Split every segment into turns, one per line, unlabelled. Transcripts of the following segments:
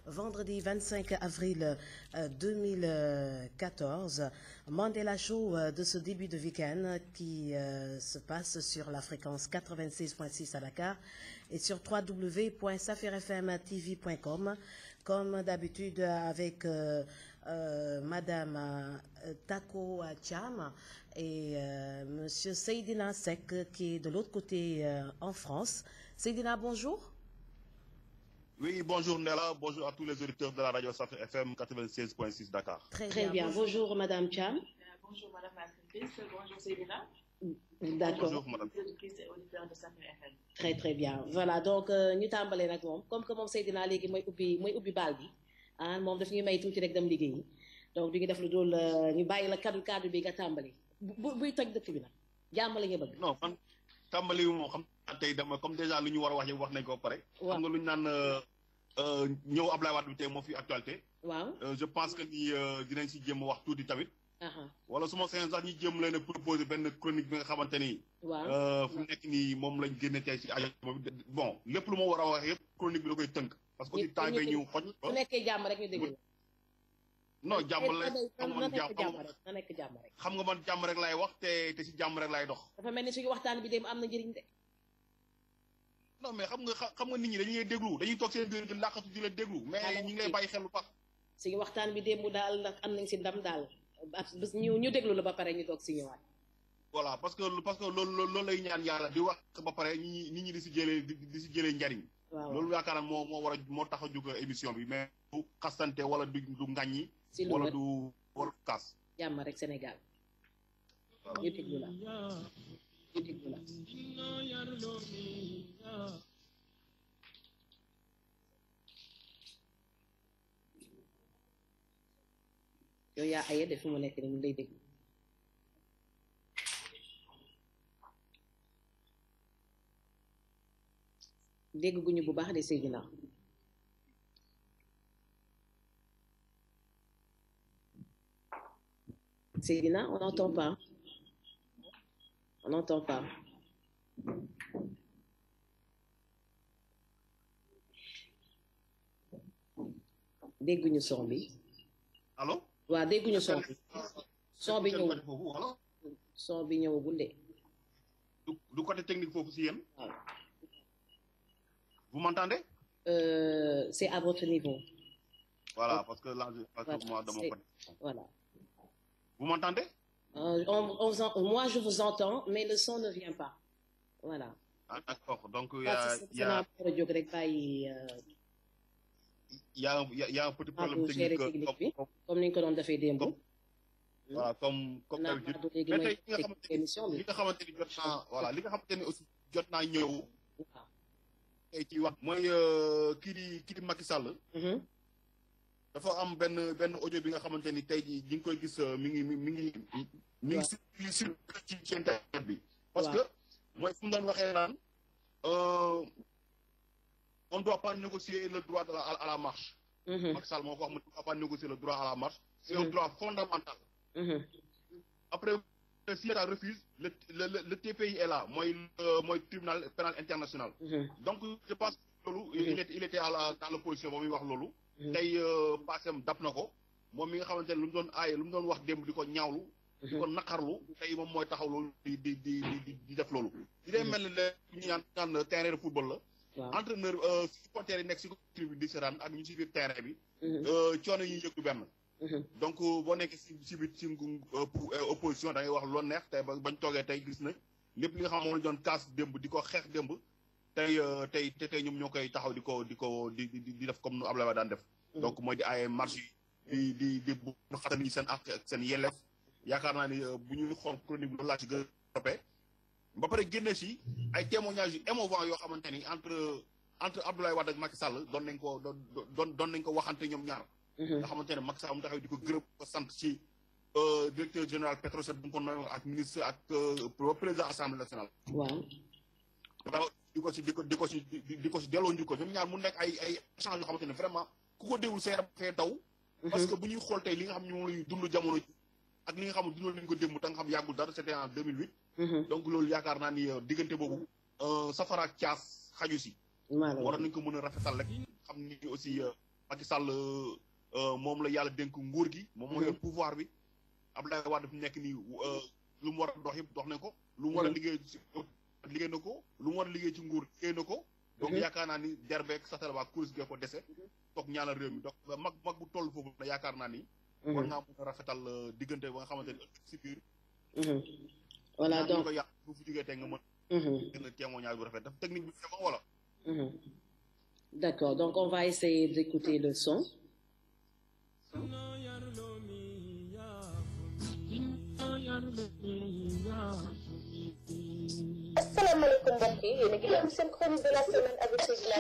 vendredi 25 avril 2014. Mandela Show de ce début de week-end qui se passe sur la fréquence 86.6 à Dakar et sur www.safirfmtv.com. Comme d'habitude avec Madame Tako Cham et Monsieur Seydina Sek qui est de l'autre côté en France. Seydina, bonjour.
Oui, bonjour Nella, bonjour à tous les auditeurs de la radio Safir FM 96.6 Dakar.
Très bien. Bonjour Madame Cham.
Bonjour Madame Matrice, bonjour Seydina.
D'accord.
Bonjour Madame.
Auditeur de Safir FM.
Très bien. Voilà, donc ñu tàmbalee nag moom comme que moom Seydina léegi mooy ubbi baal bi ah moom daf ñuy may tuuti rek dem liggéeyi donc du ñu def lu dul ñu bàyyi la kaddu bi nga tàmbali buy toj dëkk bi nag jàmm la nga bëgg.
Non man tàmbali wu moo xam tey dama comme déjà lu ñu war a wax yëpp wax nañ ko ba pare.
waaw
xam nga lu ñu naan ñëw Ablaye Wade bi tey moo fi actualité.
waaw.
Je pense que ni dinañ si jéem a wax tuuti tamit.
aha
wala su ma sañoon sax ñu jéem leen a proposer benn chronique bi nga xamante ni.
waaw.
fu mu nekk nii moom lañ génne tey si ajuma bi bon lépp lu ma war a wax yëpp chronique bi da koy tënk. parce que aussi temps bay ñu xoj.
su nekkee jàmm rek ñu dégg la.
non jàmm lay
na nekk jàmm rek.
xam nga man jàmm rek laay wax te si jàmm rek laay dox.
dafa mel ni suñu waxtaan bi dem am na njëriñ de.
non mais xam nga nit ñi dañuy déglu dañuy toog seen biir di làqatu di la déglu mais ñu ngi lay bàyyi xel bu baax.
suñu waxtaan bi démb daal ndax am nañ si ndam daal ñu déglu la ba pare ñu toog si ñëwaat.
voilà parce que loolu lay ñaan yàlla di wax ba pare nit ñi di si jëlee njariñ.
waaw
loolu yaakaar naa moo tax a jóg émission bi mais du xastante wala du ŋàññi.
si lu
wala du kaas.
jàmm rek Sénégal.
voilà
ñu déglu la ñu déglu la. yow yaa aye de fi mu nekk nii mu lay déglu. dégg guñu bu baax de Seydina. Seydina, on n'entend pas. On n'entend pas. dégguñu son bi.
allo.
waaw dégguñu son bi. son bi ñëwul
foofu wala.
son bi ñëwagul de.
du côté technique foofu si yéen.
waaw.
vous m'entendez.
C'est à votre niveau.
voilà parce que là moi de mon côté.
Voilà.
Vous m'entendez?
Moi, je vous entends, mais le son ne vient pas. Voilà.
Ah, d'accord. Donc, il y a un petit problème technique.
Comme nous l'avons fait des mots.
Voilà, comme d'habitude. Mais li nga xamante ni jot naa voilà li nga xamante ni aussi jot naa ñëw.
waaw.
tey ci wax mooy kii di Macky Sall. dafa am benn audio bi nga xamante ni tey jii ñi ngi koy gis mi ngi ci internet bi. parce que mooy fu mu doon waxee naan on ne doit pas négocier le droit à la marche. Macky Sall moo ko wax mu ne doit pas négocier le droit à la marche. c'est un droit fondamental. Après si l'État refuse le TPI est là mooy tribunal pénal international. Donc je pense que loolu il était dans l'opposition ba muy wax loolu. tey passem dab na ko moom mi nga xamante ne lu mu doon aaye lu mu doon wax démb di ko ñaawlu. di ko naqarlu tey moom mooy taxaw loolu di def loolu. di dee mel ni la ñu naan terrain de football la.
waaw
entraîneur supporters yi nekk si tribune bi di seetaan ak ñu si biir terrain bi. coono yi yëg du benn. donc boo nekkee si biir ci opposition da ngay wax loo neex tey bañ toogee tey gis na lépp li nga xam moom la doon kaas démb di ko xeex démb. tey ñoom ñoo koy taxaw di def comme nu Ablaye Wade daan def. donc mooy di ay marche yi di bu xatal ñi seen ak seen yelleef yaakaar naa ni bu ñuy xool chronique bi loolu laa ci gën a toppee ba pare génne si ay témoignages yu émouvant yoo xamante ni entre Abdoulaye Wade ak Macky Sall doon nañ ko waxante ñoom ñaar. nga xamante ne Macky Sall mu taxaw di ko gërëm ko sant ci directeur général Petrosen bu ko noonu ak ministre ak président assemblée nationale.
waaw.
di ko si delloo njukkal ñoom ñaar mu nekk ay échange yoo xamante ne vraiment ku ko déglu see fee taw. parce que bu ñuy xool tey li nga xam ne moom la ñuy dund jamono ji ak li nga xam ne dund nañu ko démb te nga xam yàggul dara c'était en 2008. donc loolu yaakaar naa ni diggante boobu safara ak caas xaju si. waroon nañu ko mën a rafetal rek xam ni aussi Macky Sall moom la yàlla dénk nguur gi. moom moo yor pouvoir bi. Abdoulaye Wade fi nekk nii lu mu war a dox yëpp dox na ko. lu mu war a liggéey liggéey na ko lu mu war a liggéey ci nguur liggéey na ko. donc yaakaar naa ni derbeek satala kuris gee ko dese. toog ñaanal réew mi donc mag bu toll foofu na yaakaar naa ni. war ngaa mën a rafetal diggante ba nga xamante ni si biir.
voilà donc
ko yàq bu fu jógee tey nga mën. gën a témoignage bu rafet dafa technique bi dafa wala.
D'accord, donc on va essayer d'écouter le son.
Asalaamaaleykum mbokk yi yéen a ngi déglu seen chronique de la semaine avec Seydina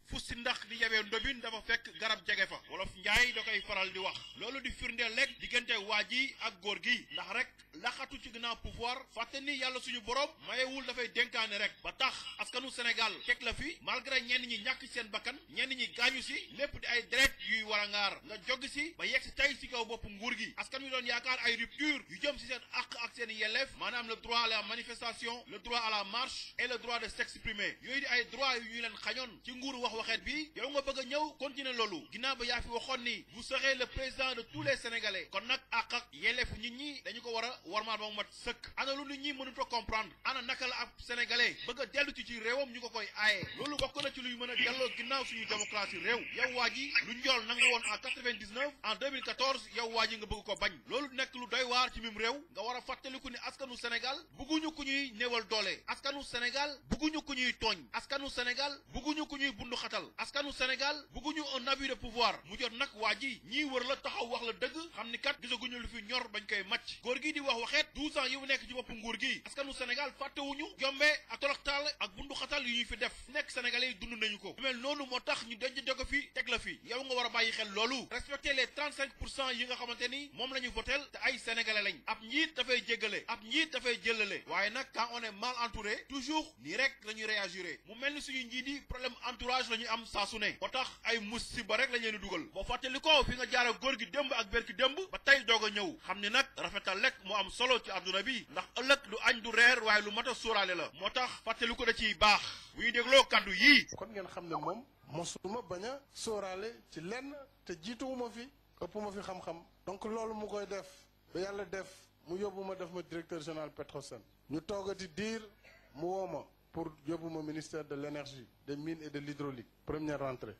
fu si ndax di yabee ndobin dafa fekk garab jege fa wolof njaay da koy faral di wax loolu di firndeel rek diggante waa ji ak góor gi ndax rek laxatu ci ginnaaw pouvoir fàtte ni yàlla suñu borom mayewul dafay dénkaane rek ba tax askanu Sénégal teg la fi malgré ñenn ñi ñàkk seen bakkan ñenn ñi gaañu si lépp di ay deret yuy war a ngaar nga jog si ba yegg si tey si kaw bopp nguur gi askan wi doon yaakaar ay rupture yu jëm si seen àq ak seen yelleef maanaam le droit à la manifestation le droit à la marche et le droit de s'exprimer yooyu di ay droit yu ñu leen xañoon ci nguur wax waxeet bi yow nga bëgg a ñëw continuer loolu ginnaaw ba yaa fi waxoon ni vous serez le président de tous les Sénégalais kon nag àq ak yelleef nit ñi dañu ko war a warmaal ba mu mat sëkk ana lu nit ñi mënut a comprendre ana naka la ab sénégalais bëgg a dellu ci réewam ñu ko koy aaye loolu bokk na ci luy mën a delloo ginnaaw suñu démocratie réew yow waa ji lu njool na nga woon en 99 en 2014 yow waa ji nga bëgg ko bañ loolu nekk lu doy waar ci mim réew nga war a fàttaliku ni askanu Sénégal bugguñu ku ñuy néewal doole askanu Sénégal bugguñu ku ñuy tooñ askanu Sénégal bugguñu ku ñuy bundu xatal askanu Sénégal bugguñu un abus de pouvoir mu jot nag waa ji ñii wër la taxaw wax la dëgg xam ni kat gisaguñu lu fi ñor bañ koy màcc góor gi di wax waxeet 12 ans yi mu nekk ci bopp nguur gi askanu Sénégal fàttewuñu jombe ak toroxtaal ak bundu xatal yu ñu fi def nekk sénégalais yi dund nañu ko mel noonu moo tax ñu denc ko fi teg la fi yow nga war a bàyyi xel loolu respecter les 35% yi nga xamante ni moom la ñu votel te ay sénégalais lañ ab njiit dafay jéggale ab njiit dafay jëlale waaye nag quand on est mal entouré toujours nii rek la ñuy réagiré mu mel ni suñu njiit yi problème entourage la ñuy am saa su ne ba tax ay musiba rek lañ leen di dugal boo fàttali ko fi nga jaara góor gi démb ak berki démb ba tey doog a ñëw xam ni nag rafetal lekk mu am solo ci àdduna bi ndax ëllëg du añ du reer waaye lu mat a sóoraale la moo tax fàttali ko da ciy baax bu ñu dégloo kaddu yii
kon ngeen xam ne moom mosuma bañ a sóoraale ci lenn te jiituwuma fi ëpp ma fi xam-xam donc loolu mu koy def ba yàlla def mu yóbbu ma def ma directeur général Petrosen ñu toogati diir mu woo ma pour yóbbu ma ministère de l'énergie des mines et de l'hydraulique première rentrée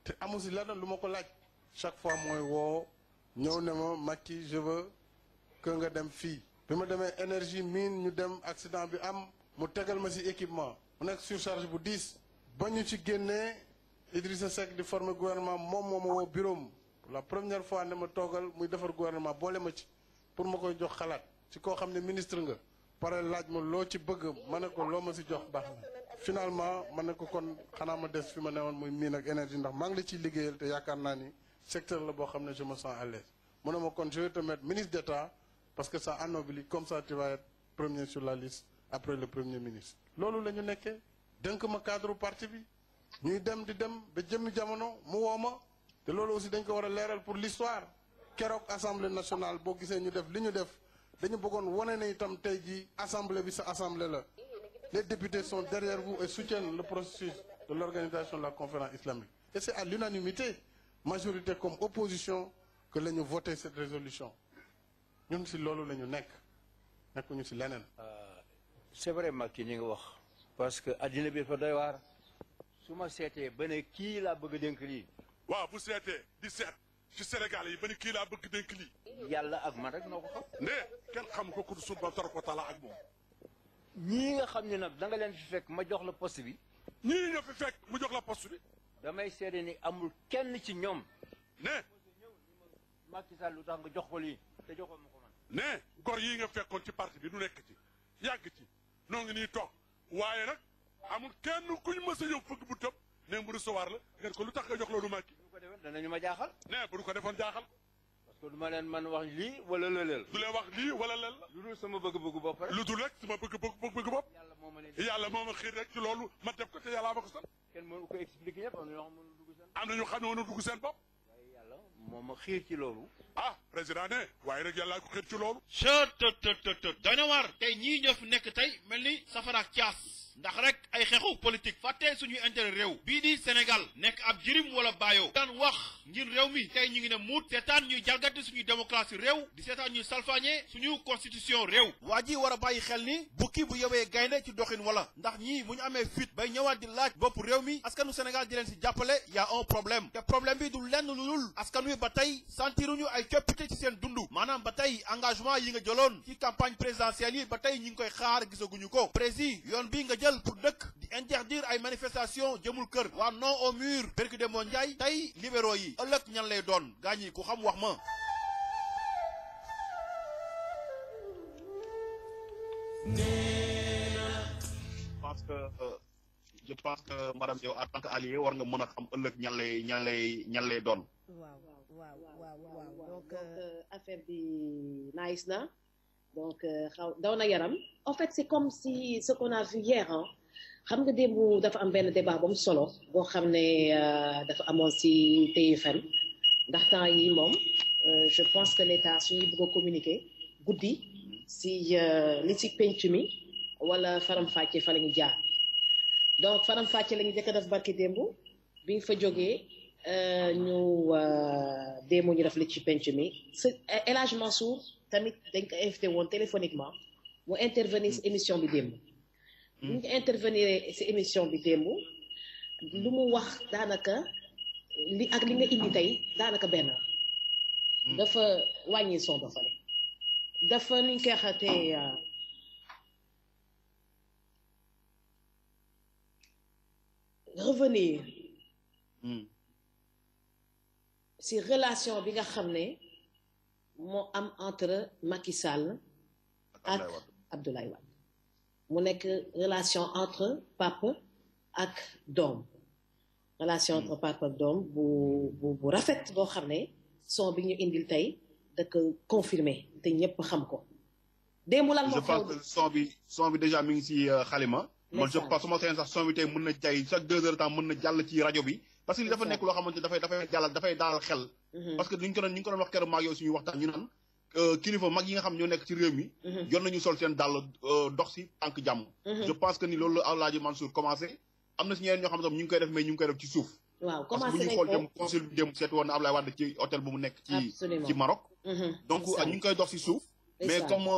te amu si lenn lu ma ko laaj chaque fois mooy woo ñëw ne ma Macky je veux que nga dem fii bi ma demee énergie mine ñu dem accident bi am mu tegal ma si équipement mu nekk surcharge bu 10 ba ñu ci génnee Idrissa Seck di former gouvernement moom moo ma woo bureau am pour la première fois ne ma toogal muy defar gouvernement boole ma ci pour ma koy jox xalaat ci koo xam ne ministre nga pare laaj ma loo ci bëgg ma ne ko loo ma si jox baax na finalement ma ne ko kon xanaa ma des fi ma newoon muy mine ak énergie ndax maa ngi la ciy liggéeyal te yaakaar naa ni secteur la boo xam ne je me sens à l'aise mu ne ma kon je vais te mettre ministre d'État parce que ça anoblit comme ça tu vas être premier sur la liste après le premier ministre loolu la ñu nekkee dënk ma cadre parti bi ñuy dem di dem ba jëmmi jamono mu woo ma te loolu aussi dañ ko war a leeral pour l'histoire keroog assemblée nationale boo gisee ñu def li ñu def dañu bëggoon wane ne itam tey jii assemblée bi sa assemblée la les députés sont derrière vous et soutiennent le processus de l'organisation de la conférence islamique et c'est à l'unanimité majorité comme opposition que la ñu voté cette résolution ñun si loolu la ñu nekkuñu si leneen.
c'est vrai Macky ñi nga wax parce que addina bi fa doy waar su ma seetee ba ne kii laa bëgg a dénk lii.
waaw bu seetee di seet ci Sénégal yi ba ne kii laa bëgg dénk lii.
yàlla ak man rek noo ko xam.
ne kenn xam ko ku suñu borom tabaaraka wa taala ak moom.
ñii nga xam ne nag da nga leen fi fekk ma jox la poste bi.
ñii ñoo fi fekk mu jox la poste bi.
damay seede ni amul kenn ci ñoom.
ne.
Macky Sall lu tax nga jox ko lii te joxoon ma ko man.
ne gor yii nga fekkoon ci parti bi du nekk ci yàgg ci noo ngi nii toog waaye nag amul kenn kuñ mës a ñëw fëgg bu tëb ne mu recevoir la ngeen ko lu tax nga jox loolu Macky.
bu ko defoon danañu ma jaaxal.
ne bu ñu ko defoon jaaxal.
parce que du ma leen man wax lii wala lëleel.
du leen wax lii wala leel la.
lu dul sama bëgg-bëggu bopp rek.
lu dul rek sama bëgg bopp.
yàlla moo ma leen
yàlla moo ma xiir rek ci loolu ma def ko te yàlla ma ko sant.
kenn mënu ko expliquer ñëpp am na
am na
ñoo xam ne
ñu xam ne woon dugg seen bopp.
waaye yàlla moo ma xiir ci loolu.
ah président ne waaye nag yàlla ko xiir ci loolu.
chet doy na waar tey ñii ñoo fi nekk tey mel ni safara ak caas ndax rek ay xeexu politique fàtte suñuy intérêt réew bii di Sénégal nekk ab jirim wala baayoo daan wax ngir réew mi tey ñu ngi ne muut seetaan ñuy jalgati suñuy démocratie réew di seetaan ñuy salfaañe suñu constitution réew waa ji war a bàyyi xel ni bukki bu yowee gaynde ci doxin wala ndax ñii bu ñu amee fit bay ñëwaat di laaj bopp réew mi askanu Sénégal di leen si jàppale y a un problème te problème bi du lenn lu dul askan wi ba tey sentiruñu ay coppite ci seen dund maanaam ba tey engagement yi nga jëloon ci campagne présidentielle yi ba tey ñi ngi koy xaar gisaguñu ko président yoon bi nga jël pour dëkk di interdire ay manifestation jëmul kër waa non au mur berki de moo njaay tey libéraux yi ëllëg ñan lay doon gaa ñi ku xam wax ma
je pense que madame yow en tant que allié war nga mën a xam ëllëg ñan lay doon.
waaw donc affaire bi nice na donc xaw daw na yaram en fait c'est comme si ce qu'on a vu hier xam nga démb dafa am benn débat bu am solo boo xam ne dafa amoon ci TFM ndax temps yi moom je pense que l'État suñuy bëgg a communiquer guddi si li ci penc mi wala faram-fàcce fa la ñu jaar donc faram-fàcce la ñu jëkk a def barki démb bi nga fa jógee ñu démb ñu def li ci penc mi El Hadj Mansour tamit dañ ko invité woon téléphoniquement mu intervenir si émission bi démb bu ñu intervenir si émission bi démb lu mu wax daanaka li ak li nga indi tey daanaka benn dafa wàññi son ba fale dafa nuñ koy xatee revenir si relation bi nga xam ne moo am entre Macky Sall ak Abdoulaye Wade mu nekk relation entre papa ak doom relation entre papa ak doom bu rafet boo xam ne son bi ñu indil tey da ko confirmer te ñëpp xam ko démb lan moo xew.
je pense que son bi déjà mi ngi si xalima. man je pense sama seen sax son bi tey mën na jay chaque 2 heures temps mën na jàll ci rajo bi. parce que li dafa nekk loo xamante dafay jàllal dafay dalal xel. parce que ñu ngi ko doon wax keroog maag yow suñuy waxtaan ñu naan kilifa mag yi nga xam ñoo nekk ci réew mi. yor nañu sol seen dàll dox si tànk jàmm. je pense que ni loolu la Alaaji Mansour commencé am na si ñeneen ñoo xam ne ñu ngi koy def mais ñu ngi koy def ci suuf.
waaw
commencé nañ ko parce que bu ñuy xool dem consul bi dem seet woon na Ablaye Wade ci hôtel bu mu nekk. ci Maroc. donc ñu ngi koy dox si suuf. mais comme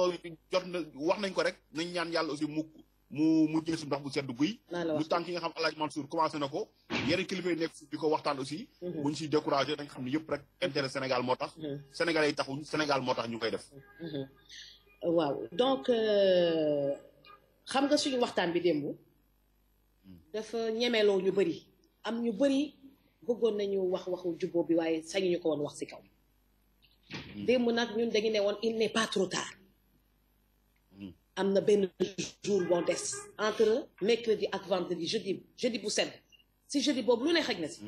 jot na wax nañ ko rek nañ ñaan yàlla aussi mu jël su ndox bu sedd guy. lu tànk yi nga xam Alaaji Mansour commencé na ko. yeneen kilifa yi nekk di ko waxtaan aussi. bu ñu siy découragé dañ xam ne yëpp rek intérêt Sénégal moo tax. Sénégalais yi taxuñ Sénégal moo tax ñu koy def.
waaw donc xam nga suñu waxtaan bi démb. dafa ñemeloo ñu bëri. am ñu bëri bëggoon nañu waxu jubbo bi waaye sañuñu ko woon wax ci kaw. démb nag ñun dañu ne woon il n'est pas trop tard. am na benn jour boo des entre mercredi ak vendredi jeudi bu sedd si jeudi boobu lu ne xaj na si.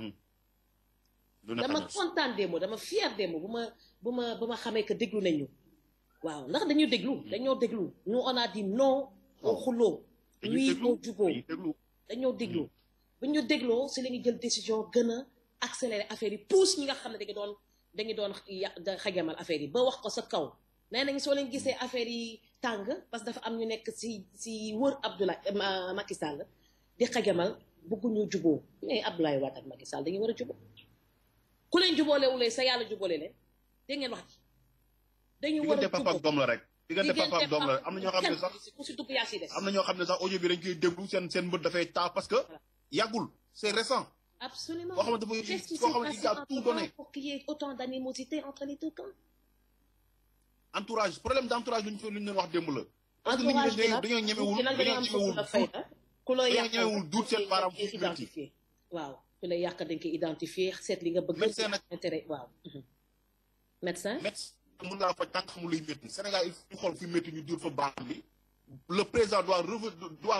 dama kontaan démb dama fier démb bu ma xamee que déglu nañu. waaw ndax dañoo déglu nous on a dit non au xuloo oui au juboo dañoo déglu bu ñu dégloo si la ñu jël décision gën a accélérer affaire yi pousse ñi nga xam ne dañu doon xajamal affaire yi ba wax ko sa kaw nee nañ soo leen gisee affaire yi tàng parce que dafa am ñu nekk si wër Macky Sall di xajamal bëgguñu juboo mais Abdoulaye Wade ak Macky Sall dañu war a juboo ku leen juboolewulee sa yàlla juboole leen dégg ngeen wax ji dañu war a
diggante papa ak doom la rek diggante papa ak doom la am na ñoo xam ne sax
ku si dugg yaa si des
am na ñoo xam ne sax audio bi dañ koy déglu seen bët dafay taa parce que yàggul c'est récent.
Absolument.
Qu'est-ce qui s'est passé
pour qu'il y ait autant d'animosité entre les deux camps?
Entourage problème d'entourage lu ñu doon wax démb la. parce que
entourage
nit ñi dañoo ñemewul duut seen baaraam fu
identifié waaw ku lay yàq dañ koy identifié seet li nga bëgg.
médecin nag
intérêt waaw. médecin.
mën naa fa tànk xamul luy métti Sénégal il faut ñu xool fi métti ñu duut fa baaraam bi. Le président doit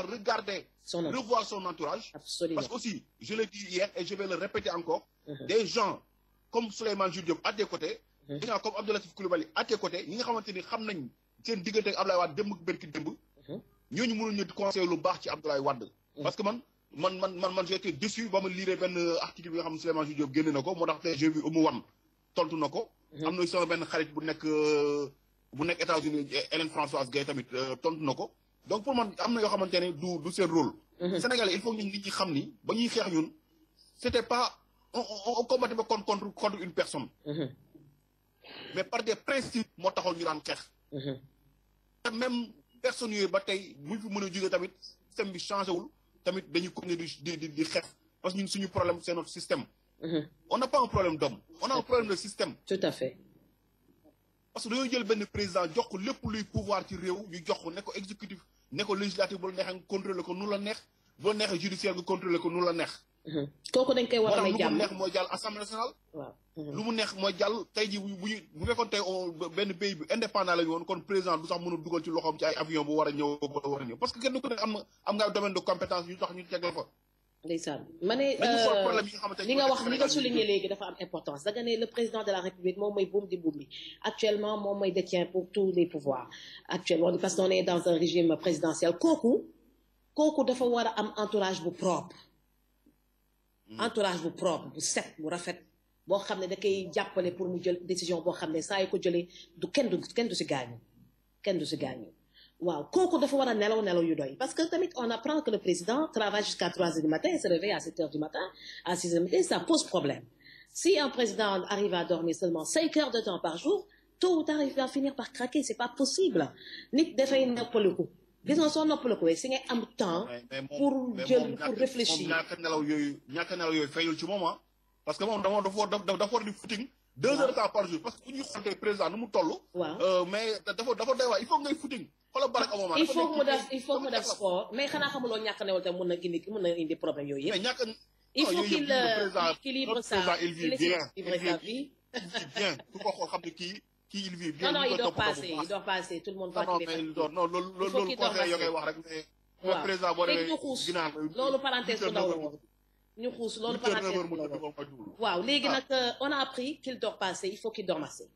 regarder, revoir son entourage.
Absolument.
Parce que aussi, je l'ai dit hier et je vais le répéter encore, des gens comme Souleymane Jules Diop à tes côtés, des gens comme Abdou Latif Coulibaly à tes côtés, ñi nga xamante ni xam nañ seen diggante ak Abdoulaye Wade démb ak bërki démb, ñooñu mënuñu conseiller lu baax ci Abdoulaye Wade. Parce que man j'ai été déçu ba ma lire benn article bi nga xam ne Souleymane Jules Diop génne na ko moo tax tey j'ai vu Oumou Wane tontu na ko. am na sama benn xarit bu nekk Hélène Françoise Gaye tamit tontu na ko donc pour man am na yoo xamante ne du seen rôle. Sénégalais il faut que nit ñi xam ni ba ñuy xeex ñun c'était pas on combattait pas contre une personne. mais par des principes moo taxoon ñu daan xeex. te même personnes yooyu ba tey buñ fi mën a jógee tamit système bi changé wul tamit dañuy continuer di xeex parce que ñun suñu problème c'est notre système. On n'a pas un problème d'homme on a un problème de système.
Tout à fait.
parce que dañoo jël benn président jox ko lépp luy pouvoir ci réew ñu jox ko ne ko exécutif ne ko législatif bu la neexee nga contrôler ko nu la neex bu la neexee judiciaire nga contrôler ko nu la neex.
kooku dañ koy war a may jàmm
lu mu neex mooy jàll assemblée nationale.
waaw
lu mu neex mooy jàll tey jii bu fekkoon tey benn pays bi indépendant la ñu woon kon président du sax mën a dugal ci loxoom ci ay avion bu war a ñëw parce que kenn ku ne am nga domaine de compétence yu tax ñu tegal fa.
ndeysaan ma ne li nga wax li nga souligné léegi dafa am importance da nga ne le président de la république moom mooy buum di buum bi actuellement moom mooy détient pour tous les pouvoirs actuellement parce qu'on est dans un régime présidentiel kooku dafa war a am entourage bu propre bu set bu rafet boo xam ne da koy jàppale pour mu jël décision boo xam ne saa yu ko jëlee kenn du si gaañu waaw kooku dafa war a nelaw yu doy parce que tamit on apprend que le président travaille jusqu'à 3 heures du matin et se réveille à 7 heures du matin à 6 heures du matin ça pose problème si un président arrive à dormir seulement 5 heures de temps par jour tôt ou tard il va finir par craquer c'est pas possible nit dafay noppaliku gis nga soo noppaliku si ngay am temps pour réfléchir
ñàkk nelaw yooyu fayul ci moment parce que moom dafa war di footing 2 heures de temps par jour parce que bu ñuy xool tey président nu mu toll mais dafa doy waar il faut ngay footing
il faut que mu def sport mais xanaa xamuloo ñàkk newal tam mën na indi problème yooyu yëpp. il faut qu'il équilibre sa vie.
bien ku ko xool xam ne kii il vit bien.
non il doit passer tout le monde voit qu'il est fatigué.
non loolu conseil yoo koy wax rek mais président boo demee ginnaaw
loolu parenthèse bu ndaw la woon ñu xuus loolu parenthèse bu ndaw la woon waaw léegi nag on a appris qu'il doit passer il faut qu'il dorme assez.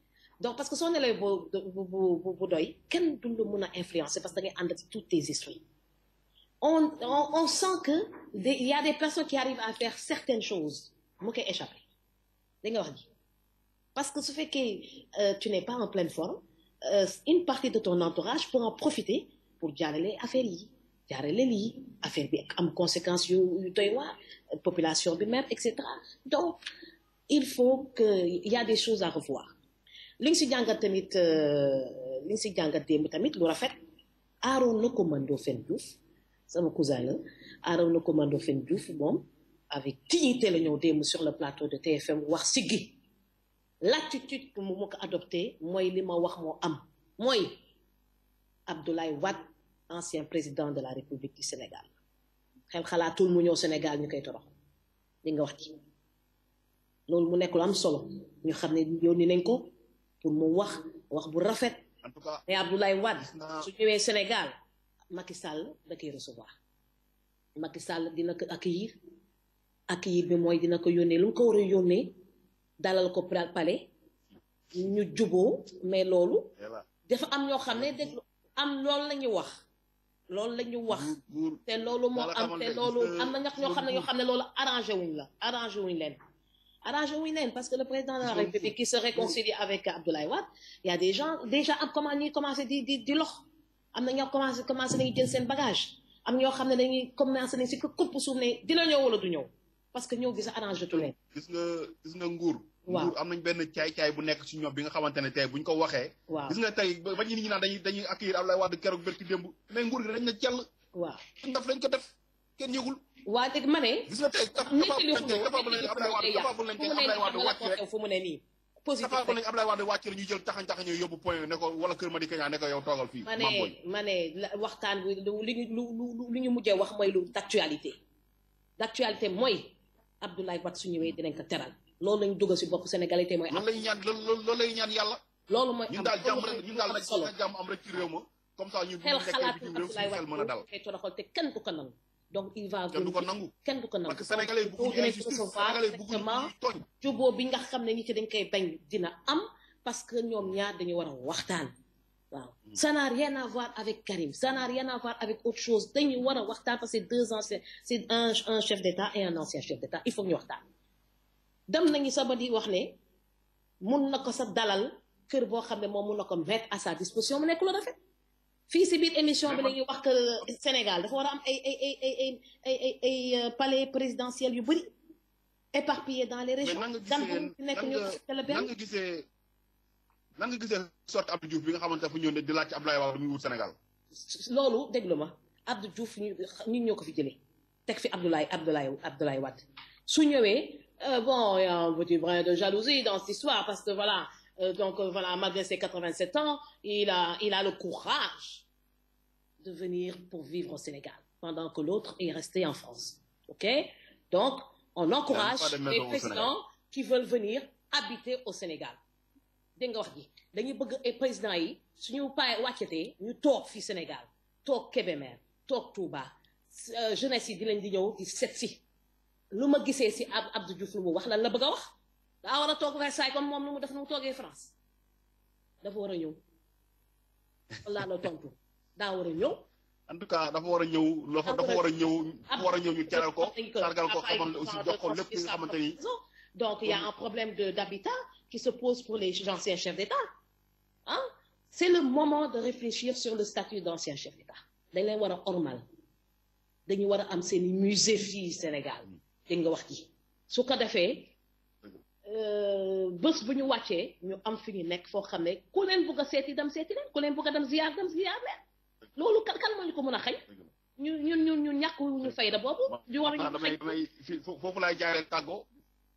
donc parce que soo nelee bu doy kenn du la mën a influencer parce que da ngay ànd ak toutes tes esprits on sent que il y a des personnes qui arrivent à faire certaines choses mu koy échapper da nga wax ji parce que su fekkee tu n'es pas en pleine forme une partie de ton entourage pour en profiter pour jaarale affaire yi jaarale lii affaire bi am conséquences yu doy waar population bi même et cetera donc il faut que il y a des choses à revoir li nga si jàngat tamit démb tamit lu rafet Arona Coumando Fene Diouf sama cousin la Arona Coumando Fene Diouf moom avec dignité la ñëw démb sur le plateau de TFM wax siggi l'attitude que mu ko adopté mooy li ma wax moo am mooy Abdoulaye Wade ancien président de la République du Sénégal xel xalaatul mu ñëw Sénégal ñu koy torox li nga wax ci loolu mu nekk lu am solo ñu xam ne yónni nañ ko pour mu wax bu rafet
en tout cas
mais Abdoulaye Wade su ñëwee Sénégal Macky Sall da koy recevoir Macky Sall dina ko accueillir bi mooy dina ko yónnee lu mu ko war a yónnee dalal ko palais ñu juboo mais loolu dafa am ñoo xam ne dégg am loolu la ñu wax te loolu moo am te loolu am na ñoo xam ne loolu arrangé wuñ leen parce que le président de la République qui se réconcilie avec Abdoulaye Wade il y a des gens déjà am comment ñuy commencé di lox am na ñoo commencé nañu jël seen bagage am ñoo xam ne dañuy commencé nañ si ko këpp suuf ne dina ñëw wala du ñëw parce que ñëw gis arrangé tu leen
gis nga nguur am nañ benn caay-caay bu nekk ci ñoom bi nga xamante ne tey buñ ko waxee gis nga tey ba ñu nit ñi naan dañuy accueillir Abdoulaye Wade keroog bërki démb mais nguur gi dañ na jàll lañ ko def kenn yëgul
waa dégg ma ne
gis nga tey
fu mu ne nii
dafa lañ Abdoulaye Wade wàcc ñu jël taxañ yóbbu point ne ko wala kër Madické Niang ne ko yow toogal fii
ma ne waxtaan bi li ñu mujjee wax mooy lu d'actualité mooy Abdoulaye Wade su ñëwee dinañ ko teral loolu lañ dugg si bopp Sénégalais te mooy
loolu lay ñaan yàlla
loolu mooy
ñun daal jàmm am rek ci réew ma comme ça ñu
xel xalaatu Abdoulaye Wade mën a dal kay toroxal te kenn du ko nangu donc il va
kenn du ko nangu
parce
que Sénégalais
bu juboo bi nga xam ne ñi ci dañ koy bañ dina am parce que ñoom ñaar dañu war a waxtaan waaw ça n'a rien à voir avec Karim ça n'a rien à voir avec autre chose dañu war a waxtaan parce que c'est un chef d'État et un ancien chef d'État il faut ñu waxtaan dem nañu sama di wax ne mun na ko sa dalal kër boo xam ne moom mun na ko mettre à sa disposition mu nekk lu rafet fii si biir émission bi la ñuy wax que Sénégal dafa war a am ay palais présidentiel yu bëri éparpillé dans les régions.
mais nan nga gisee sorte Abdou Diouf bi nga xamante dafa ñëw ne di laaj ci Abdoulaye Wade muy wut Sénégal.
loolu déglu ma Abdou Diouf ñun ñoo ko fi jëlee teg fi Abdoulaye Wade su ñëwee bon il y a un petit brin de jalousie dans cette histoire parce que voilà voilà malgré ses 87 ans il a le courage de venir pour vivre au Sénégal pendant que l'autre est resté en France. OK? Donc on encourage les présidents qui veulent venir habiter au Sénégal. dégg nga wax ji dañuy bëgg ay présidents yi suñu wàccatee ñu toog fii Sénégal toog Kébémer toog Touba jeunesse yi di leen di ñëw di set si lu ma gisee si Abdou Diouf lu mu wax lan la bëgg a wax daa war a toog Versailles comme moom lu mu def nu mu toogee France dafa war a ñëw walla la tontu daa war a ñëw.
en tout cas dafa war a ñëw dafa war a ñëw ñu teral ko sargal ko xamal aussi jox ko lépp li nga xamante ni.
donc il y a un problème d'habitat qui se pose pour les anciens chefs d'État ah c'est le moment de réfléchir sur le statut d'ancien chef d'État dañ leen war a ormal dañu war a am seen i musée fii Sénégal dégg nga wax ji su ko defee bés bu ñu wàccee ñu am fi ñu nekk foo xam ne ku leen bugg a seeti dem seeti leen ku leen bugg a dem ziar leen loolu kan moo ñu ko mën a xañ ñu ñàkk ñu fayda boobu di war ñu
damay foofu laay jaaree tàggoo.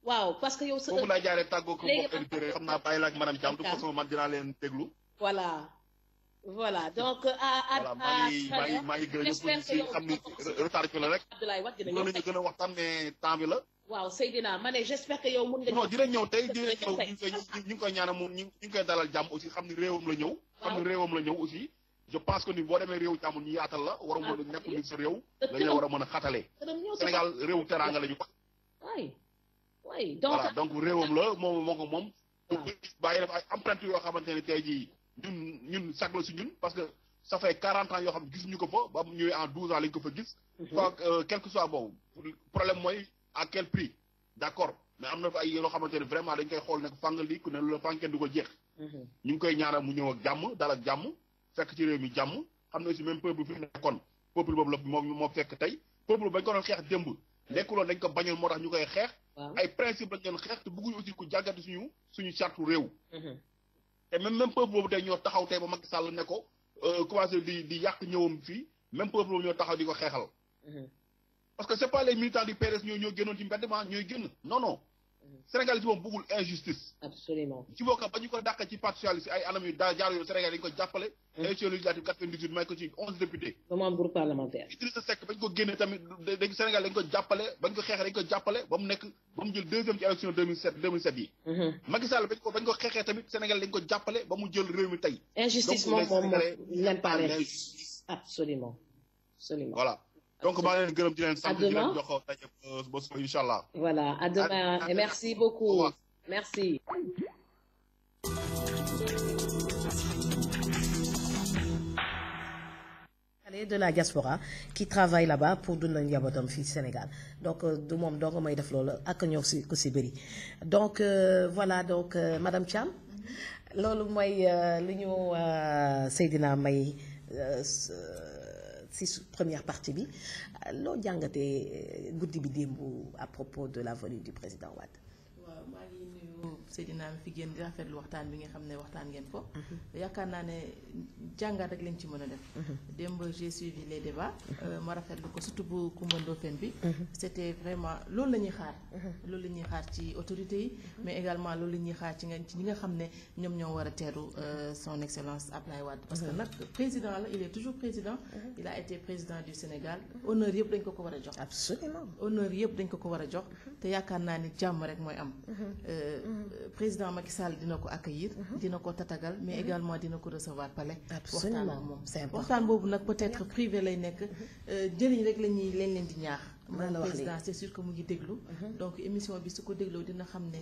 waaw parce que yow sa
foofu laay jaaree tàggoo ko mbokk auditeurs xam naa bàyyi la ak madame Thiam de toute façon man dinaa leen déglu. voilà donc maa ngi gën a xam ni retard bi la rek.
Abdoulaye Wade dina
ñëw ñu gën a waxtaan mais temps bi la.
waaw Seydina ma ne j'espère que yow mun nga.
non dina ñëw tey dina ñëw ñu ngi koy ñaanal moom ñu ngi koy dalal jàmm aussi xam ni réewam la ñëw. xam ni réewam la ñëw aussi. je pense que ni boo demee réew jàmm ñu yaatal la war a mën a nekk ni sa réew. dañu la war a mën a xatalee. Sénégal réewu teraanga la ñu ko.
oui
donc réewam la moom. bàyyi def ay empreinte yoo xamante ne tey jii ñun sag la si ñun parce que ça fait 40 ans yoo xam gisuñu ko fa ba mu ñëwee en 12 ans lañ ko fa gis. quoi quel que soit boobu problème mooy à quel prix d'accord mais am na fa ay yoo xamante ne vraiment dañ koy xool ne fàng lii ku ne lu la fàng kenn du ko jeex. ñu ngi koy ñaanal mu ñëw ak jàmm dal ak jàmm fekk ci réew mi jàmm xam ne aussi même peuple fi nekkoon peuple boobu la moo fekk tey peuple bañ ko doon xeex démb nekkuloon dañ ko bañoon moo tax ñu koy xeex. ay principe lañ doon xeex te bëgguñu aussi ku jàggati suñu charte réew. te même peuple boobu tey ñoo taxaw tey ba Macky Sall ne ko commencé di yàq ñëwam fii même peuple boobu ñoo taxaw di ko xeexal. parce que c'est pas les militants du PDS ñoo génnoon ci mbedd ma ñooy génn non. Sénégal ci moom bëggul injustice.
absolument
ci bokk ba ñu ko dàq ci parti socialiste ay anam yu jaar yoon Sénégal dañu ko jàppale. élection législative 98 may ko ci 11 députés.
comme un groupe parlementaire.
Idrissa Seck bañ ko génne tamit Sénégal dañ ko jàppale bañ ko xeexee dañ ko jàppale ba mu jël deuxième ci élection 2007 yi. Macky Sall bañ ko xeexee tamit Sénégal dañ ko jàppale ba mu jël réew mi tey.
injustice moom n'aime pas l'injustice. absolument.
voilà. donc maa ngi leen gërëm di leen sant di leen jox daje ba suba incha allah.
voilà à demain et merci beaucoup. merci. de la diaspora qui travaille là-bas pour dundal njabootam fii Sénégal donc du moom doo nga may def loolu ak ñëw si ku si bëri donc voilà donc madame Thiam loolu mooy li ñu Seydina may si première partie bi loo jàngatee guddi bi démb à propos de la venue du président Wade.
waaw maa ngi nuyu Seydina mi fi génn di rafetlu waxtaan bi nga xam ne waxtaan ngeen ko. yaakaar naa ne jàngat rek lañ ci mën a def. démb j'ai suivi les débats. ma rafetlu ko surtout bu Coumba Ndoffène bi. c'était vraiment loolu la ñuy xaar. loolu la ñuy xaar ci autorités yi. mais également loolu la ñuy xaar ci ñi nga xam ne ñoom ñoo war a teeru son excellence Abdoulaye Wade. parce que nag président la il est toujours président. il a été président du Sénégal. honneur yëpp dañ ko war a jox.
absolument
honneur yëpp dañ ko war a jox. te yaakaar naa ni jàmm rek mooy am. président Macky Sall dina ko accueillir. dina ko tatagal mais également dina ko recevoir palais. waxtaan ak moom waxtaan boobu nag peut-être privé lay nekk. jëriñ rek lañ leen di ñaax. moom président c'est sûr que mu ngi déglu. donc émission bi su ko dégloo dina xam ne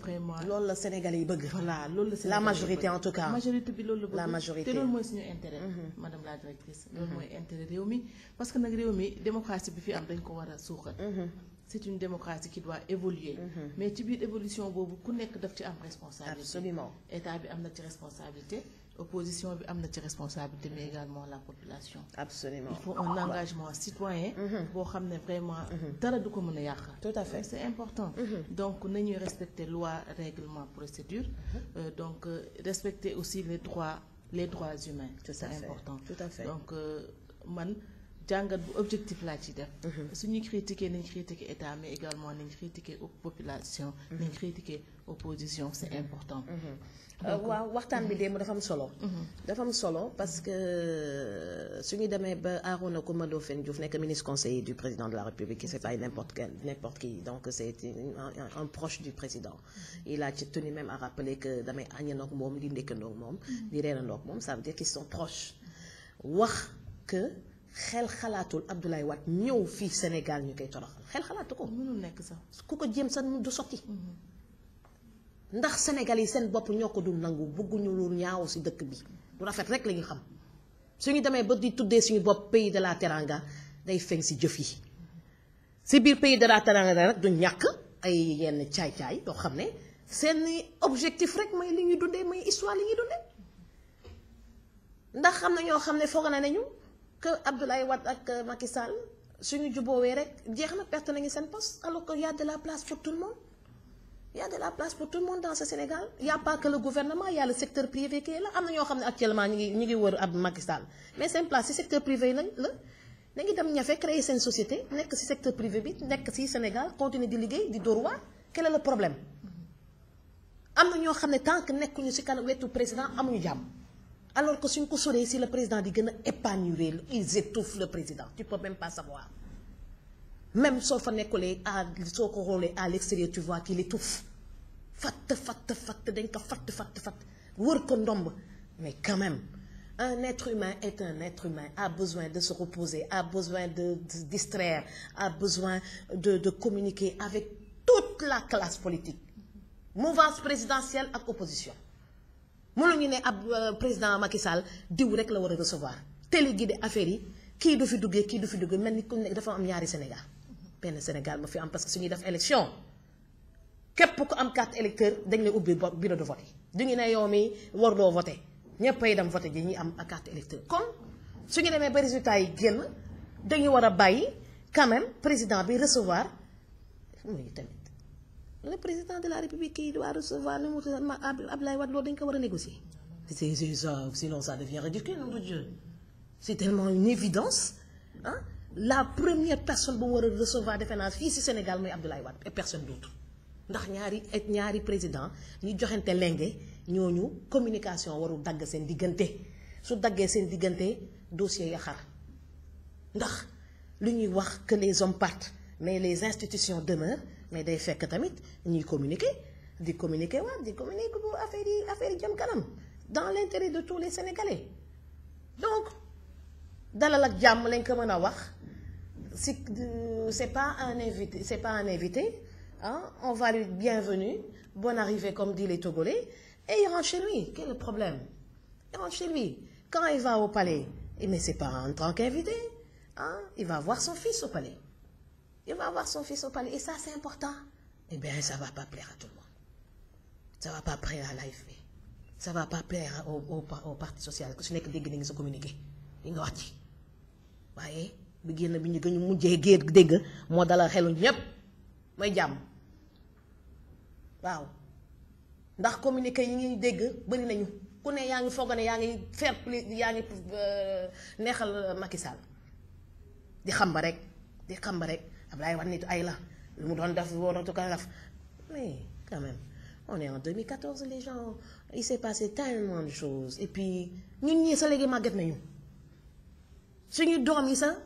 vraiment.
loolu la Sénégalais yi bëgg.
voilà loolu la
la majorité en tout cas.
majorité bi loolu la bëgg
la majorité
te loolu mooy suñu intérêt. madame la directrice. loolu mooy intérêt réew mi parce que nag réew mi démocratie bi fi am dañ ko war a suuxal. c'est une démocratie qui doit évoluer. mais ci biir évolution boobu ku nekk daf ci am responsabilité.
absolument
état bi am na ci responsabilité. opposition bi am na ci responsabilité mais également la population.
Absolument.
Il faut un engagement citoyen. boo xam ne vraiment dara du ko mën a yàq.
Tout à fait.
C'est important. Donc nañuy respecter loi règlement procédure. Donc respecter aussi les droits humains. C'est important.
Tout à fait.
Donc man jàngat bu objectif laa ci def. suñuy critiquer nañ critiquer état mais également nañ critiquer population. nañ critiquer opposition c'est important.
waaw waxtaan bi démb dafa am solo. dafa am solo parce que suñu demee ba Arona Coumba Ndoffène Diouf nekk ministre conseiller du président de la République c'est pas n'importe qui donc c'est un proche du président. il a tenu même à rappeler que damay añandoog moom di ndekkandoog moom. di reerandoog moom ça veut dire qu'ils sont proches. wax que xel xalaatul Abdoulaye Wade ñëw fii Sénégal ñu koy toroxal xel xalaatu ko.
mënul nekk sax
ku ko jéem sax du sotti. ndax Sénégal yi seen bopp ñoo ko dul nangu bëgguñu lu ñaaw ci dëkk bi lu rafet rek la ñu xam suñu demee ba di tuddee suñu bopp pays de la teranga day feeñ ci jëf yi ci biir pays de la teranga rek du ñàkk ay yenn caay-caay yoo xam ne seen objectif rek mooy li ñuy dundee mooy histoire li ñuy dundee ndax xam na ñoo xam ne foog na nañu que Abdoulaye Wade ak Macky Sall suñu juboowee rek jeex na perte nañu seen poste alors que y a de la place pour tout le monde. Il y a de la place pour tout le monde dans ce Sénégal. Il n'y a pas que le gouvernement, il y a le secteur privé qui est là. Am na ñoo xam ne actuellement ñu ngi wër ab Macky Sall mais seen place ci secteur privé la na ngi dem ñafe créer seen société nekk ci secteur privé bi nekk ci Sénégal continuer di liggéey di dóor waar quel est le problème. am na ñoo xam ne tant que nekkuñu ci kanam wetu président amuñu jàmm alors que suñ ko soree ci le président di gën a épanouir ils étouffent le président tu peux même pas savoir. Même soo fa nekkulee soo ko xoolee à l'extérieur tu vois qu'il étouffe fatt dañ ko fatt wër ko ndomb mais quand même un être humain est un être humain a besoin de se reposer a besoin de se distraire a besoin de communiquer avec toute la classe politique mouvance présidentielle ak opposition mënuñu ne ab président Macky Sall diw rek la war a recevoir téléguidé affaire yi kii du fi duggee mel ni ku nekk dafa am ñaari Sénégal benn Sénégal ma fi am parce que suñuy def élection képp ku am carte électeur dañ lay ubbi bureau de vote du ñu ne yow mi war doo voté ñëppay dem voté ji ñi am carte électeur kon suñu demee ba résultat yi génn dañu war a bàyyi quand même président bi recevoir muy tamit le président de la République qui doit recevoir ni mu Abdoulaye Wade loolu dañ ko war a négocier sinon ça devient ridicule nom de Dieu c'est tellement une évidence hein. La première personne bu mu war a recevoir defe naa fii ci Sénégal mooy Abdoulaye Wade et personne d'autre ndax ñaari président ñu joxante lenge ñooñu communication warul dagg seen diggante su daggee seen diggante dossier ya xar ndax lu ñuy wax que les hommes partent mais les institutions demeurent mais day fekk tamit ñuy communiquer bu affaire yi jëm kanam dans l'intérêt de tous les Sénégalais donc dalal ak jàmm lañ ko mën a wax. C'est pas un invité, hein? On va lui bienvenue, bonne arrivée comme dit les Togolais, et il rentre chez lui. Quel est le problème? Il rentre chez lui. Quand il va au palais, mais c'est pas en tant qu'invité, hein? Il va voir son fils au palais. Et ça c'est important. Eh bien, ça va pas plaire à tout le monde. Ça va pas plaire à l'AFP. Ça va pas plaire au Parti social. Que ce n'est que des gens qui se communiquent. Ils ont dit. Voyez? bi génn bi ñu gën mujjee dégg moo dalal xelu ñépp mooy jàmm waaw ndax communiqué yi ngi dégg bari nañu ku ne yaa ngi foog ne yaa ngi faire plaisir yaa ngi neexal Macky Sall di xam ba rek Abdoulaye Wade nit ay la lu mu doon def waratu ko def mais quand même on est en 2014 les gens il s'est passé tellement de choses et puis ñun ñii sa léegi màgget nañu suñu doom yi sa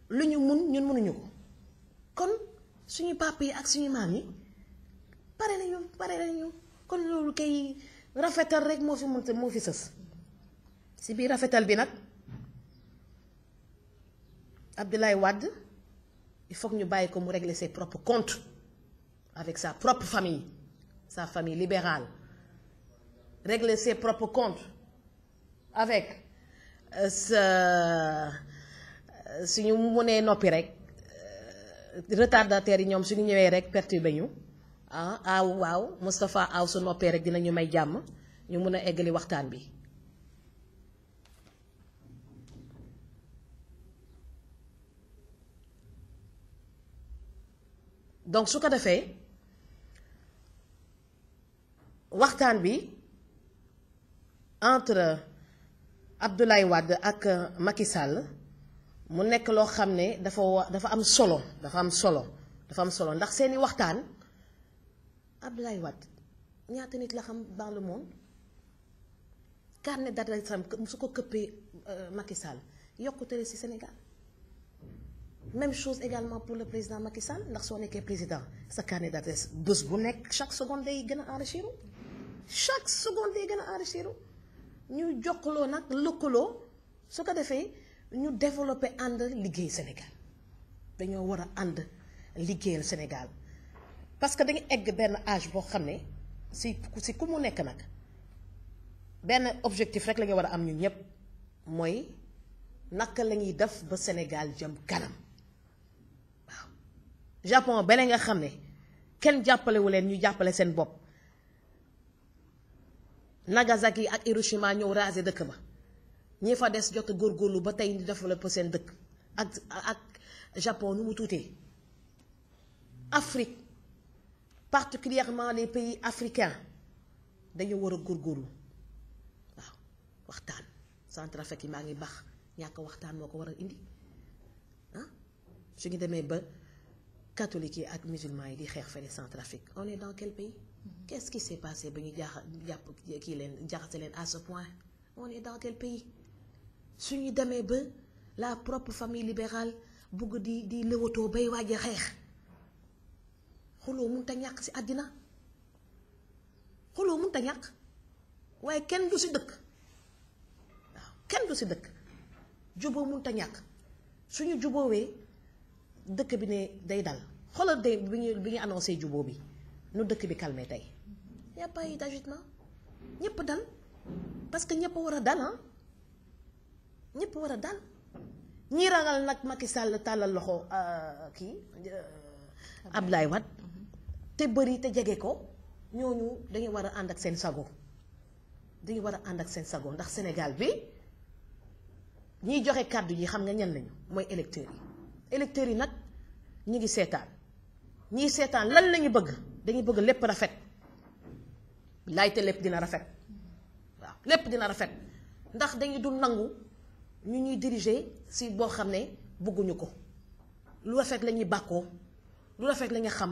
lu ñu mun ñun mënuñu ko kon suñu papa yi ak suñu maam yi pare nañu kon loolu kay rafetal rek moo fi sës si biir rafetal bi nag Abdoulaye Wade il faut que ñu bàyyi ko mu régler ses propres comptes avec sa propre famille sa famille libérale régler ses propres comptes avec suñu mënee noppi rek retardataires yi ñoom suñu ñëwee rek perturbé ñu waaw Moustapha Aw su noppee rek dinañu may jàmm ñu mun a eggali waxtaan bi. donc su ko defee waxtaan bi entre Abdoulaye Wade ak Macky Sall mu nekk loo xam ne dafa am solo ndax seeni waxtaan Abdoulaye Wade ñaata nit la xam dans le monde carnet d'adresse su ko këppee Macky Sall yokkute ci Sénégal. Même chose également pour le président Macky Sall ndax soo nekkee président sa carnet d'adresse bés bu nekk chaque seconde day gën a enrichiru ñu jokkaloo nag lëkkaloo su ko defee ñu développer ànd liggéey Sénégal dañoo war a ànd liggéeyal Sénégal parce que dañu egg benn âge boo xam ne si ku mu nekk nag benn objectif rek la ñu war a am ñun ñëpp mooy naka la ñuy def ba Sénégal jëm kanam. Japon beneen nga xam ne kenn jàppalewu leen ñu jàppale seen bopp Nagasaki ak Hiroshima ñëw raser dëkk ba ñi fa des jot góorgóorlu ba tey ñu développé seen dëkk ak Japon nu mu tuutee. Afrique particulièrement les pays africains dañu war a góorgóorlu waaw waxtaan Centrafrique yi maa ngi baax ñàkk waxtaan moo ko war a indi su ñu demee ba. Catholiques yi ak musulmans yi di xeex fële Centrafrique on est dans quel pays qu'est-ce qui s'est passé ba ñu jaxase leen à ce point on est dans quel pays suñu demee ba la propre famille libérale bugg di lëwatoo bay waaj a xeex xuloo mënut a ñàkk ci àddina xuloo mënut a ñàkk waaye kenn du ci dëkk waaw kenn du ci dëkk juboo mënut a ñàkk suñu juboowee dëkk bi ne day dal xoolal de bi ñu annoncé juboo bi nu dëkk bi calmé tey y a pas eu d'agitement ñëpp dal parce que ñëpp war a dal ñëpp war a dal ñi ragal nag Macky Sall tàllal loxo kii Abdoulaye Wade te bëri te jege ko ñooñu dañu war a ànd ak seen sago ndax Sénégal bi ñiy joxe kàddu yi xam nga ñan lañu mooy électeurs yi nag ñi ngi seetaan ñiy seetaan lan lañu bëgg dañuy bëgg lépp rafet laayte lépp dina rafet waaw lépp dina rafet ndax dañuy dul nangu ñu ñuy diriger si boo xam ne bëgguñu ko lu rafet la ñuy bàkkoo lu rafet la ñu xam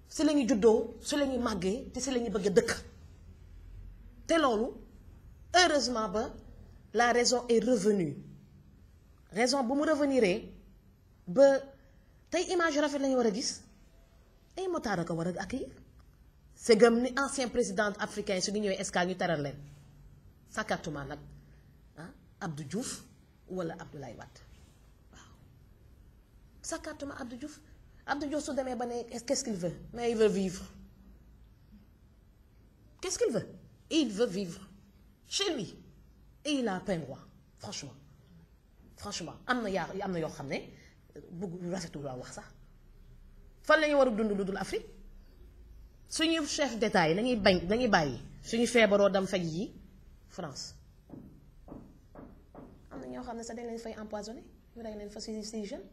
si la ñuy juddoo si la ñuy màggee te si la ñuy bëgg dëkk te loolu heureusement ba la raison est revenue raison bu mu reveniree ba tey image rafet lañu war a gis ay motaar ko war a accueillir c'est gëm ni ancien président africain su ñu ñëwee escale ñu teral leen sakatuma nag Abdou Diouf wala Abdoulaye Wade waaw sakatuma Abdou Diouf su demee ba ne qu'est-ce qu'il veut mais il veut vivre qu'est-ce qu'il veut il veut vivre chez lui et il a plein droit franchement am na yoo xam ne bëgg rafetul waa wax sax fan lañu war a dund lu dul Afrique suñu chef d'État yi nañuy bàyyi suñu feebaroo dem faj yi France am na ñoo xam ne sax dañ leen fay empoisonné ñu rey leen fa si jeunes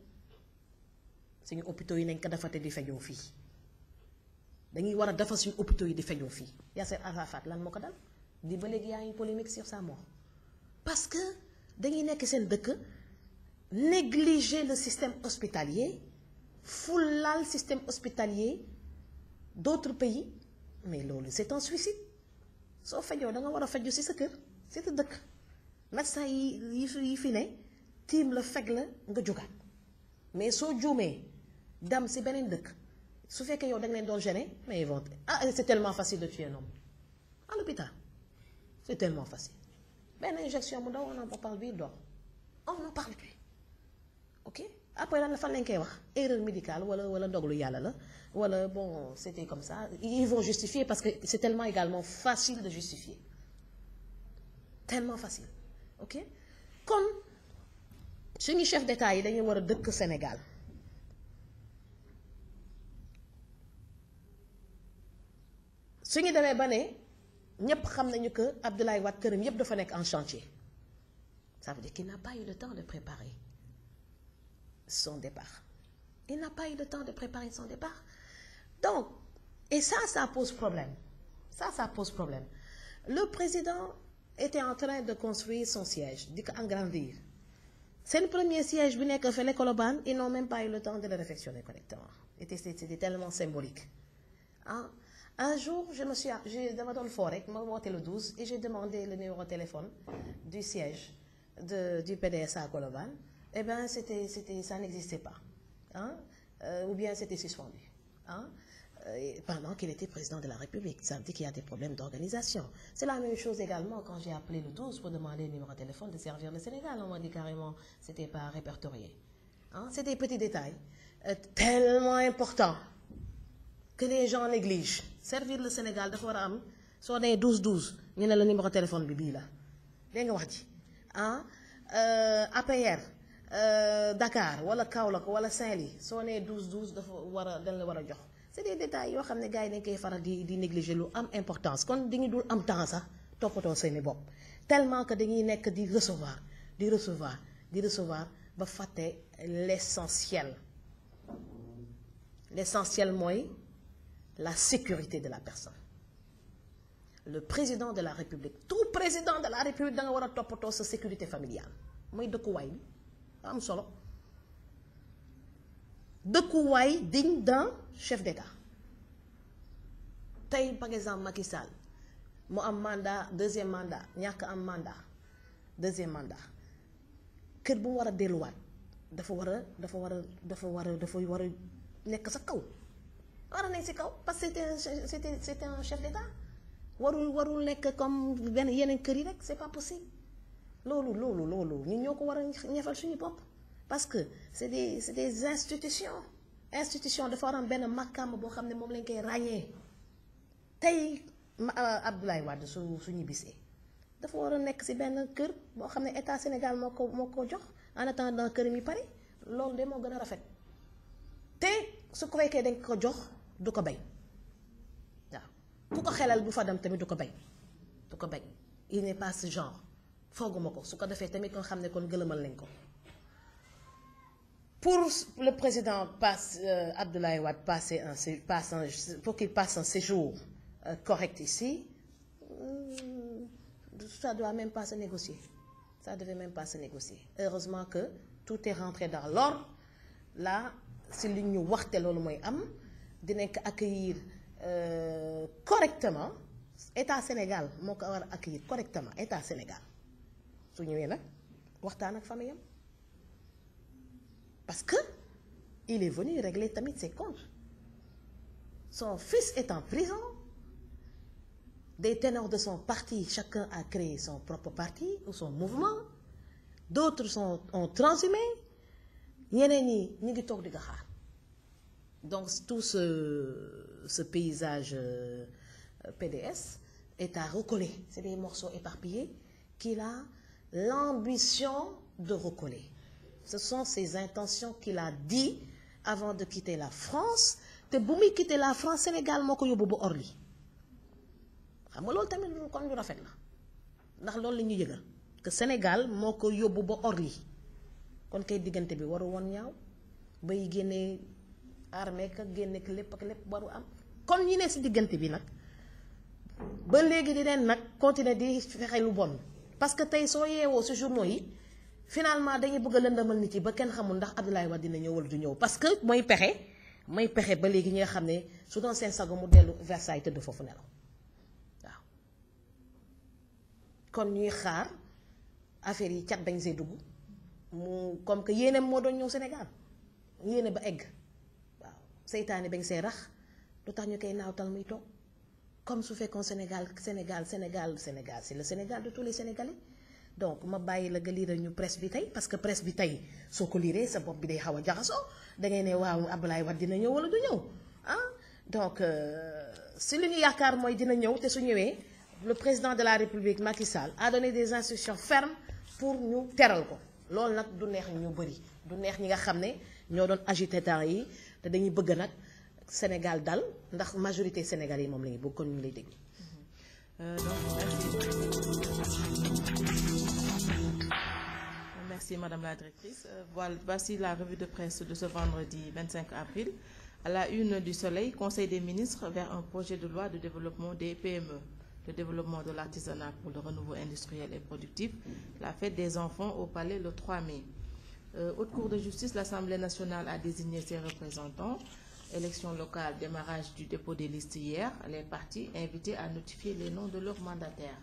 suñu hôpitaux yi nañ ko defate di fejoo fii dañuy war a defar suñu hôpitaux yi di fejoo fii Yasser Arafat lan moo ko dal di ba léegi yaa ngi polémique sur sa mort parce que dañuy nekk seen dëkk négliger le système hospitalier fulaal système hospitalier d'autres pays mais loolu c'est un suicide soo fejoo da nga war a feju ci sa kër ci sa dëkk médecin yi fi ne tiim la feg la nga jógaat mais soo juumee dem ci beneen dëkk su fekkee yow da nga leen doon gêner mais ils vont c'est tellement facile de tuer un homme à l'hôpital c'est tellement facile benn injection bu ndaw on en parle bi dox on n'en parle plus ok après lan la fan lañ koy wax erreur médicale wala ndoglu yàlla la wala bon c'était comme ça ils vont justifier parce que c'est tellement également facile de justifier tellement facile ok kon suñu chef d'État yi dañuy war a dëkk Sénégal suñu demee ba ne ñépp xam nañu que Abdoulaye Wade këram yépp dafa nekk en chantier. Ça veut dire qu'il n'a pas eu le temps de préparer son départ. Il n'a pas eu le temps de préparer son départ. Donc, et ça pose problème. Ça pose problème. Le président était en train de construire son siège, d'agrandir. C'est le premier siège, que fait les Colobane, ils n'ont même pas eu le temps de le réfectionner correctement. C'était tellement symbolique. Hein? Un jour, j'ai demandé le forêt, le 12, et j'ai demandé le numéro de téléphone du siège du PDS à Colobane. Eh bien, ça n'existait pas. Hein? Ou bien c'était suspendu. Hein? Pendant qu'il était président de la République. Ça veut dire qu'il y a des problèmes d'organisation. C'est la même chose également quand j'ai appelé le 12 pour demander le numéro de téléphone de servir le Sénégal. On m'a dit carrément que ce n'était pas répertorié. Hein? C'est des petits détails tellement importants que les gens négligent. Servir le Sénégal, il faut que soit 12-12, il y a le numéro de téléphone bibi là. Hein? APR, Dakar, wala Kaolack, wala Saint-Louis, soit 12-12, c'est des détails yoo xam ne gars yi dañ koy faral di négliger lu am importance kon dañuy dul am temps sax toppatoo seeni bopp tellement que dañuy nekk di recevoir ba fàtte l'essentiel. L'essentiel mooy la sécurité de la personne. Le président de la République, tout président de la République da nga war a toppatoo sa sécurité familiale mooy dëkkuwaay bi am solo. Dëkkuwaay digne d'un chef d'État. Tey par exemple Macky Sall mu am mandat deuxième mandat ñàkk am mandat deuxième mandat kër bu mu war a delluwaat dafa war a nekk sa kaw war a nekk si kaw parce que c'était un chef d'État warul nekk comme benn yeneen kër yi rek c'est pas possible loolu ñun ñoo ko war a ñefal suñu bopp. Parce que c'est des institutions. Institution dafa war am benn màkkaama boo xam ne moom lañ koy ràññee tey Abdoulaye Wade su ñibbisee dafa war a nekk ci benn kër boo xam ne état Sénégal moo ko jox en attendant kër mi pare loolu de moo gën a rafet te su ko fekkee dañ ko jox du ko bañ waaw ku ko xelal bu fa dem tamit du ko bañ il n'est pas ce genre fooguma ko su ko defee tamit nga xam ne kon gëlëmal nañ ko. Pour le président Abdoulaye Wade pour qu'il passe un séjour correct ici, ça ne doit même pas se négocier. Ça ne devait même pas se négocier. Heureusement que tout est rentré dans l'ordre. Là, si nous ñu waxte loolu mooy am dinañ ko accueillir correctement. État Sénégal moo ko war a accueillir correctement État Sénégal su ñëwee nag waxtaan ak famille am. Parce que il est venu régler tamit ses comptes. Son fils est en prison. Des ténors de son parti, chacun a créé son propre parti ou son mouvement. D'autres ont transhumé. Ñeneen ñi ñu ngi toog di ko xaar. Donc tout ce paysage PDS est à recoller. C'est des morceaux éparpillés qu'il a l'ambition de recoller. Ce sont ses intentions qu'il a dit avant de quitter la France. Te bu muy quitter la France Sénégal moo ko yóbbu ba Orly xam nga loolu tamit kon lu rafet la ndax loolu la ñu yëgal que Sénégal moo ko yóbbu ba Orly kon kay diggante bi waru woon ñaaw bay génnee armée ka génne ak lépp waru am kon ñi ne si diggante bi nag ba léegi di leen nag continuer di fexe lu bon parce que tey soo yeewoo si journaux yi. Finalement dañuy bëgg a lëndëmal nit yi ba kenn xamul ndax Abdoulaye Wade dina ñëw wala du ñëw parce que mooy pexe ba léegi ñi nga xam ne su doon seen sago mu dellu Versailles tëdd foofu nelaw waaw kon ñuy xaar affaire yi cat bañ see dugg mu comme que yéeneem moo doon ñëw Sénégal yéene ba egg waaw seytaane bañ see rax lu tax ñu koy naawtal muy toog comme su fekkoon Sénégal c'est le Sénégal de tous les Sénégalais. Donc ma bàyyi la nga liiral ñu presse bi tey parce que presse bi tey soo ko liiree sa bopp bi day xaw a jaxasoo da ngay ne waaw Abdoulaye Wade dina ñëw wala du ñëw ah donc si li ñu yaakaar mooy dina ñëw te su ñëwee le président de la République Macky Sall a donné des instructions fermes pour ñu teral ko loolu nag du neex ñu bëri du neex ñi nga xam ne ñoo doon agité temps yi te dañuy bëgg nag Sénégal dal ndax majorité Sénégal yi moom la ñuy bëgg kon ñu ngi lay déglu.
Merci Madame la Directrice. Voici la revue de presse de ce vendredi 25 avril. À la une du Soleil, Conseil des ministres vers un projet de loi de développement des PME, le développement de l'artisanat pour le renouveau industriel et productif, la fête des enfants au Palais le 3 mai. Haute Cour de justice, l'Assemblée nationale a désigné ses représentants. Élection locale, démarrage du dépôt des listes hier. Les partis invités à notifier les noms de leurs mandataires.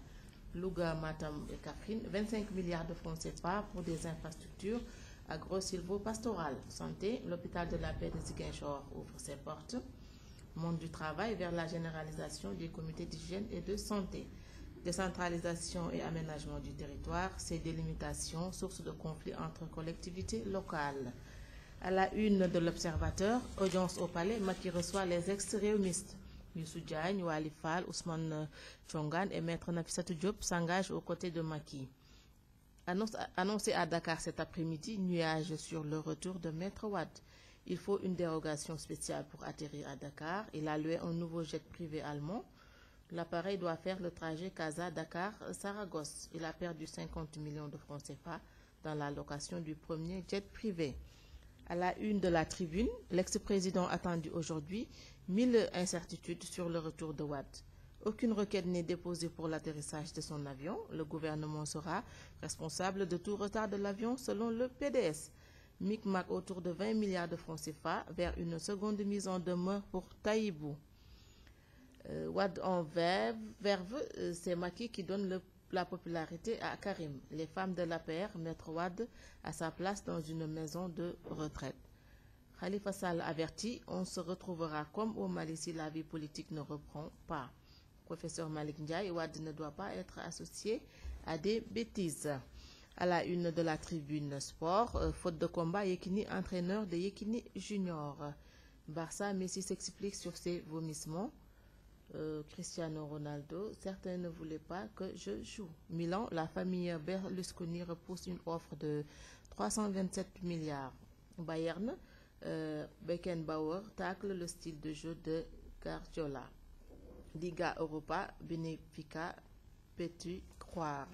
Louga, Matam et Kaffrine, 25 milliards de francs CFA pour des infrastructures agro-silvo-pastorales. Santé, l'hôpital de la paix de Ziguinchor ouvre ses portes. Monde du travail vers la généralisation des comités d'hygiène et de santé. Décentralisation et aménagement du territoire, ces délimitations, source de conflits entre collectivités locales. À la une de l'Observateur, audience au palais, Macky reçoit les ex-réumistes. Youssou Diagne, Wali Fall, Ousmane Chongan et Maître Nafissatou Diop s'engagent aux côtés de Macky. Annoncé à Dakar cet après-midi, nuage sur le retour de Maître Wade. Il faut une dérogation spéciale pour atterrir à Dakar. Il a loué un nouveau jet privé allemand. L'appareil doit faire le trajet Casa-Dakar-Saragosse. Il a perdu 50 millions de francs CFA dans la location du premier jet privé. À la une de la Tribune, l'ex-président attendu aujourd'hui, 1000 incertitudes sur le retour de Wade. Aucune requête n'est déposée pour l'atterrissage de son avion. Le gouvernement sera responsable de tout retard de l'avion selon le PDS. Micmac autour de 20 milliards de francs CFA vers une seconde mise en demeure pour Taïbou. Wade en verve, c'est Macky qui donne la popularité à Karim. Les femmes de l'APR mettent Wade à sa place dans une maison de retraite. Khalifa Sall avertit, on se retrouvera comme au Mali si la vie politique ne reprend pas. Professeur Malik Ndiaye, Wade ne doit pas être associé à des bêtises. À la une de la Tribune Sport, faute de combat, Yekini, entraîneur de Yekini Junior. Barça, Messi s'explique sur ses vomissements. Cristiano Ronaldo, certains ne voulaient pas que je joue. Milan, la famille Berlusconi repousse une offre de 327 milliards. Bayern, Beckenbauer tacle le style de jeu de Guardiola. Liga Europa, Benfica, peux-tu croire?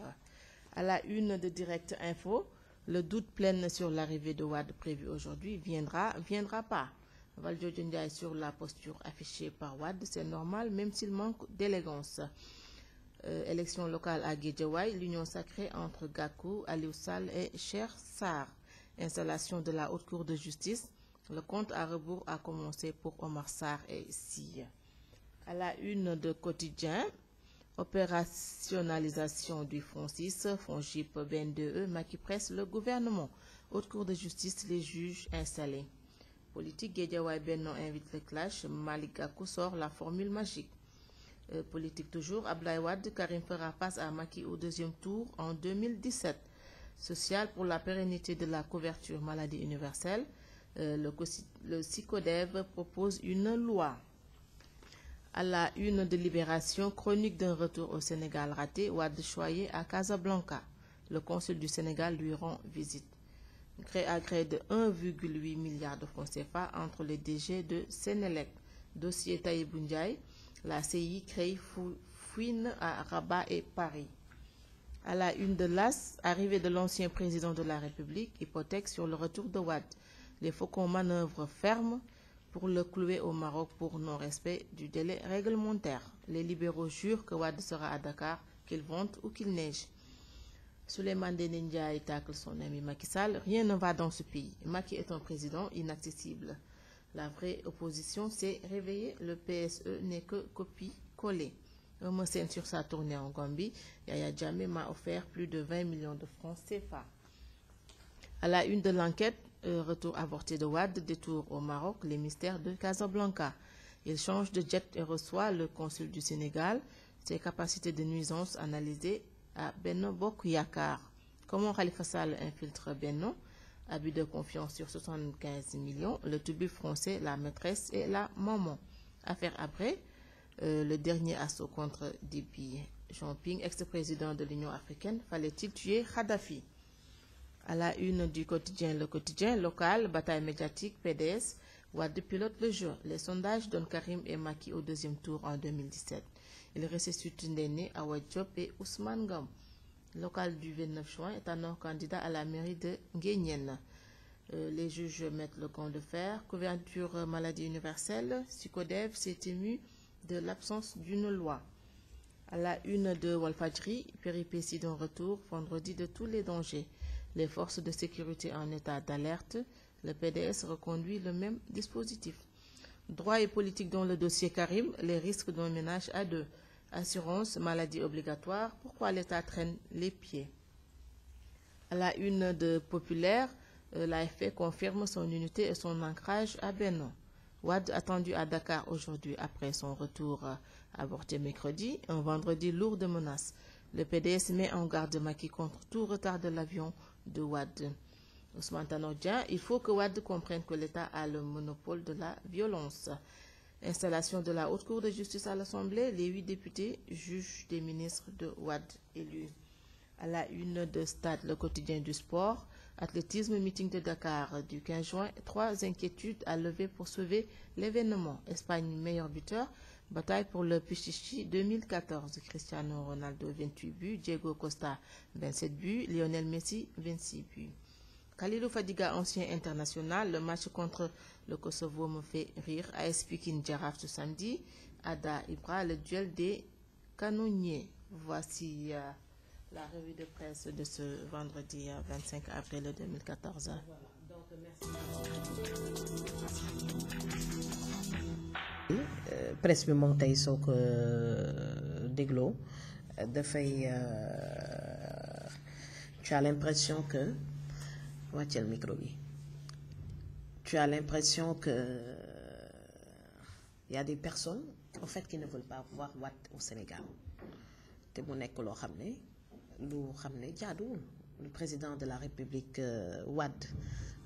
À la une de Direct Info, le doute plaine sur l'arrivée de Wade prévue aujourd'hui. Viendra pas. Valdiodio Ndiaye sur la posture affichée par Wade, c'est normal même s'il manque d'élégance. Élection locale à Guédiawaye, l'union sacrée entre Gakou, Aliou Sall et Cheikh Sarr. Installation de la Haute Cour de justice, le compte à rebours a commencé pour Omar Sarr et Sy. À la une de Quotidien, opérationnalisation du Fonds 6, FONGIP, BN2E, Macky presse le gouvernement. Haute Cour de justice, les juges installés. Politique, Guédiawaye Benno invite le clash, Malick Gakou sort la formule magique. Politique toujours, Abdoulaye Wade, Karim fera face à Macky au deuxième tour en 2017. Social pour la pérennité de la couverture maladie universelle, le SICODEV propose une loi. À la une de Libération, chronique d'un retour au Sénégal raté, Wade choyé à Casablanca. Le consul du Sénégal lui rend visite. Gré à gré de 1,8 milliard de francs CFA entre les DG de Sénélec. Dossier Taïbou Ndiaye, la CI crée fouine à Rabat et Paris. À la une de l'AS, arrivée de l'ancien président de la République, hypothèque sur le retour de Wade. Les Faucons manœuvrent ferme pour le clouer au Maroc pour non-respect du délai réglementaire. Les libéraux jurent que Wade sera à Dakar, qu'il vente ou qu'il neige. Souleymane Ndéné Ndiaye tacle son ami Macky Sall. Rien ne va dans ce pays. Macky est un président inaccessible. La vraie opposition s'est réveillée. Le PSE n'est que copie-collée. Sen sur sa tournée en Gambie, Yaya Jammeh m'a offert plus de 20 millions de francs CFA. À la une de l'enquête, retour avorté de Wade, détour au Maroc, les mystères de Casablanca. Il change de jet et reçoit le consul du Sénégal. Ses capacités de nuisance analysées à Benno Bokk Yakaar. Comment Khalifa Sall infiltre Benno? Abus de confiance sur 75 millions. Le tubu français, la maîtresse et la maman. Affaire après. Le dernier assaut contre Deby Jean-Ping, ex-président de l'Union africaine, fallait-il tuer Kadhafi? À la une du quotidien, le quotidien local, bataille médiatique, PDS, Wade pilote le jeu. Les sondages donnent Karim et Macky au deuxième tour en 2017. Il ressuscite Ndéné, Awa Diop et Ousmane Ngom. Local du 29 juin est un candidat à la mairie de Nguéniène. Les juges mettent le camp de fer. Couverture maladie universelle. Psychodev s'est ému de l'absence d'une loi. À la une de Walfadjri, péripéties d'un retour vendredi de tous les dangers. Les forces de sécurité en état d'alerte. Le PDS reconduit le même dispositif. Droit et politique dans le dossier Karim, les risques d'un ménage à deux. Assurance, maladie obligatoire, pourquoi l'État traîne les pieds? À la une de Populaire, l'AFP confirme son unité et son ancrage à Benno. Wade attendu à Dakar aujourd'hui après son retour avorté mercredi, un vendredi lourd de menaces. Le PDS met en garde Macky contre tout retard de l'avion de Wade. Ousmane Tanor Dieng, il faut que Wade comprenne que l'État a le monopole de la violence. Installation de la Haute Cour de justice à l'Assemblée, les 8 députés jugent des ministres de Wade élus. À la une de Stade, le quotidien du sport, athlétisme, meeting de Dakar du 15 juin, 3 inquiétudes à lever pour sauver l'événement. Espagne, meilleur buteur, bataille pour le Pichichi 2014. Cristiano Ronaldo, 28 buts, Diego Costa, 27 buts, Lionel Messi, 26 buts. Khalilou Fadiga, ancien international, le match contre le Kosovo me fait rire. AS Pikine Jaraaf ce samedi. Ada Ibra, le duel des canonniers. Voici la revue de presse de ce vendredi 25 avril 2014. Voilà, donc
merci. Presse bi moom tey soo ko dégloo dafay tu as l'impression que wàcceel micro bi. Tu as l'impression que il y a des personnes en fait qui ne veulent pas voir Wade au Sénégal te mu nekk loo xam ne jaaduwul. Le président de la République Wade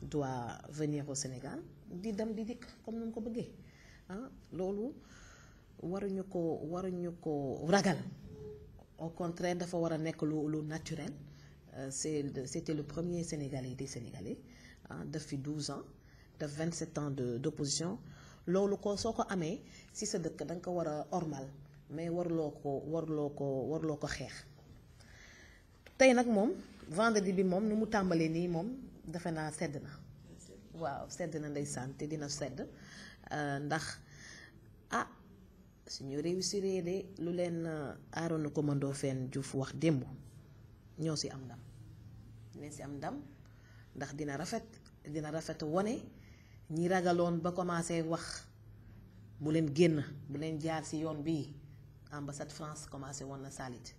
doit venir au Sénégal di dem di dikk comme nu mu ko bëggee ah loolu waruñu ko ragal. Au contraire dafa war a nekk lu naturel. C'était le premier Sénégalais des Sénégalais depuis 12 ans de 27 ans d'opposition loolu ko soo ko amee si sa dëkk da nga ko war a ormal mais warloo ko xeex. tey nag moom vendredi bi moom ni mu tàmbalee nii moom defe naa sedd na waaw sedd na ndeysaan te dina sedd ndax suñu réussir de lu leen Arona Commando Fène Diouf wax démb ñoo si am ndam dinañ si am ndam ndax dina rafet wone ñi ragaloon ba commencé wax bu leen génn bu leen jaar si yoon bii ambassade France commencé woon na salit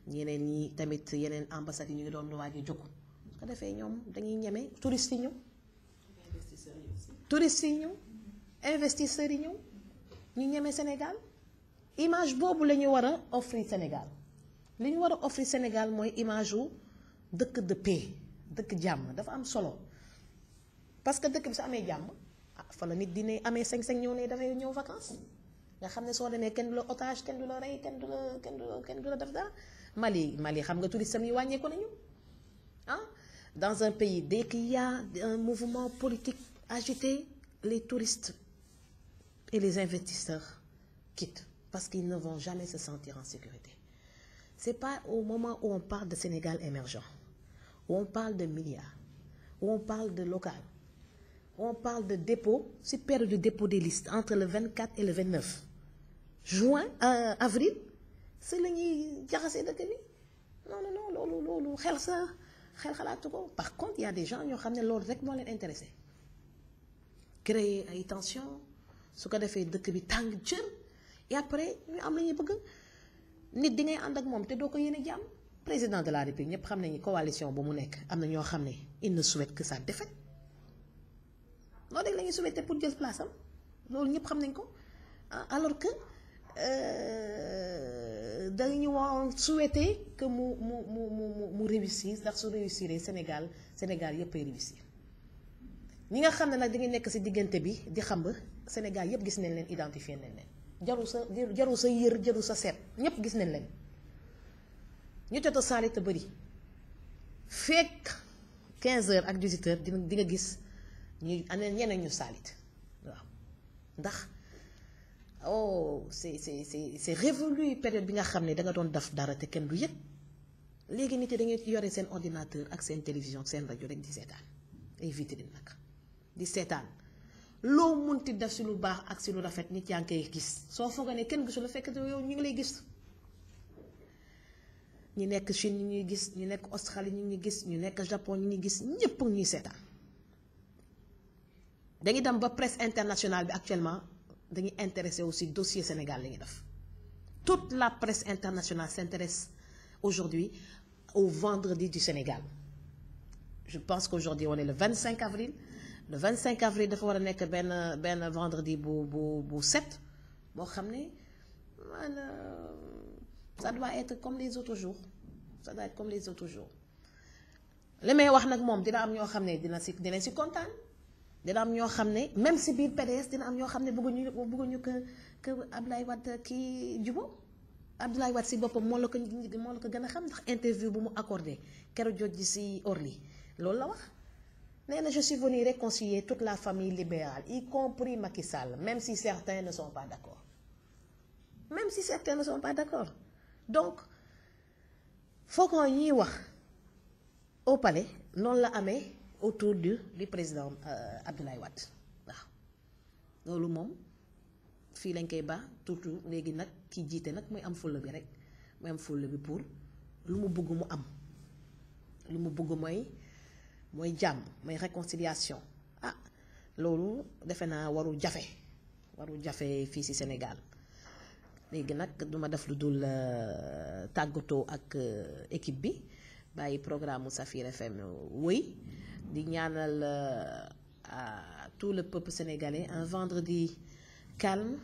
ñeneen ñi tamit yeneen ambassade yi ñu ngi doon waaj a jóg ko defee ñoom dañuy ñeme touristes yi ñëw investisseurs yi ñëw ñu ñeme Sénégal image boobu la ñu war a offrir Sénégal li ñu war a offrir Sénégal mooy image wu dëkk de paix dëkk jàmm dafa am solo parce que dëkk bi su amee jàmm fa la nit dina amee sañ-sañ ñëw ne dafay ñëw vacances nga xam ne soo demee kenn du la otage kenn du la rey kenn du la def dara Mali xam nga touristes yi wàññeeku nañu dans un pays dès qu'il y a un mouvement politique agité les touristes et les investisseurs quittent parce qu'ils ne vont jamais se sentir en sécurité. C'est pas au moment où on parle de Sénégal émergent, où on parle de milliards, où on parle de local, où on parle de dépôt, c'est période de dépôt des listes entre le 24 et le 29 juin, avril, c'est la ñuy jaxase dëkk bi non loolu xel xalaatu ko. Par contre il y a des gens ñoo xam ne loolu rek moo leen intéressé créer ay tension su ko defee dëkk bi tàng jër et après ñu am la ñuy bëgg nit di ngay ànd ak moom te doo ko yéene jàmm. Président de la République ñëpp xam nañu coalition bu mu nekk am na ñoo xam ne il ne souhaite que sa défaite loolu rek la ñuy souhaité pour jël place am loolu ñëpp xam nañ ko alors que dañu woon souhaité que mu réussir ndax su réussir Sénégal yëpp ay réussir ñi nga xam ne nag da ngay nekk ci diggante bi di xam ba Sénégal yëpp gis nañ leen identifier nañ leen jarul sa yër jarul sa seet ñëpp gis nañ leen ñu jot a saalit a bëri fekk 15h ak 18h di nga gis ñu ñeneen ñu saalit waaw ndax c'est révolu période bi nga xam ne da nga doon def dara te kenn du yëg léegi nit yi da ngay yore seen ordinateur ak seen télévision seen rajo rek di seetaan ay vitrine nag di seetaan loo munti def si lu baax ak si lu rafet nit yaa ngi koy gis soo foogee ne kenn gisul la fekk yow ñu ngi lay gis ñu nekk Chine ñu ñuy gis ñu nekk Australie ñu ngi gis ñu nekk Japon ñu ngi gis ñëpp ñuy seetaan dañuy dem ba presse internationale bi actuellement dañuy intéressé aussi dossier Sénégal la ñuy def toute la presse internationale s'intéresse aujourd'hui au vendredi du Sénégal. Je pense qu'aujourd'hui on est le 25 avril. Le 25 avril dafa war a nekk benn vendredi bu set boo xam ne ça doit être comme les autres jours. Ça doit être comme les autres jours. li may wax nag moom dina am ñoo xam ne dinañ si kontaan dina am ñoo xam ne même si biir PDS dina am ñoo xam ne bëgguñu que Abdoulaye Wade kii jubo Abdoulaye Wade si boppam moo la ko gën a xam ndax interview bu mu accordé keroog jot ji si Orly loolu la wax nee na je suis venu réconcilier toute la famille libérale y compris Macky Sall même si certains ne sont pas d'accord même si certains ne sont pas d'accord donc faut qu'on ñuy wax au palais noonu la amee autour du président Abdoulaye Wade waaw loolu moom fii lañ koy baax toujours léegi nag ki jiite nag mooy am fulla bi rek mooy am fulla bi pour lu mu bëgg mu am lu mu bëgg mooy jàmm mooy réconciliation loolu defe naa warul jafe fii ci Sénégal léegi nag duma def lu dul tàggatoo ak équipe bi bàyyi programme mu Safir FM wëy di ñaanal à tout le peuple sénégalais un vendredi calme,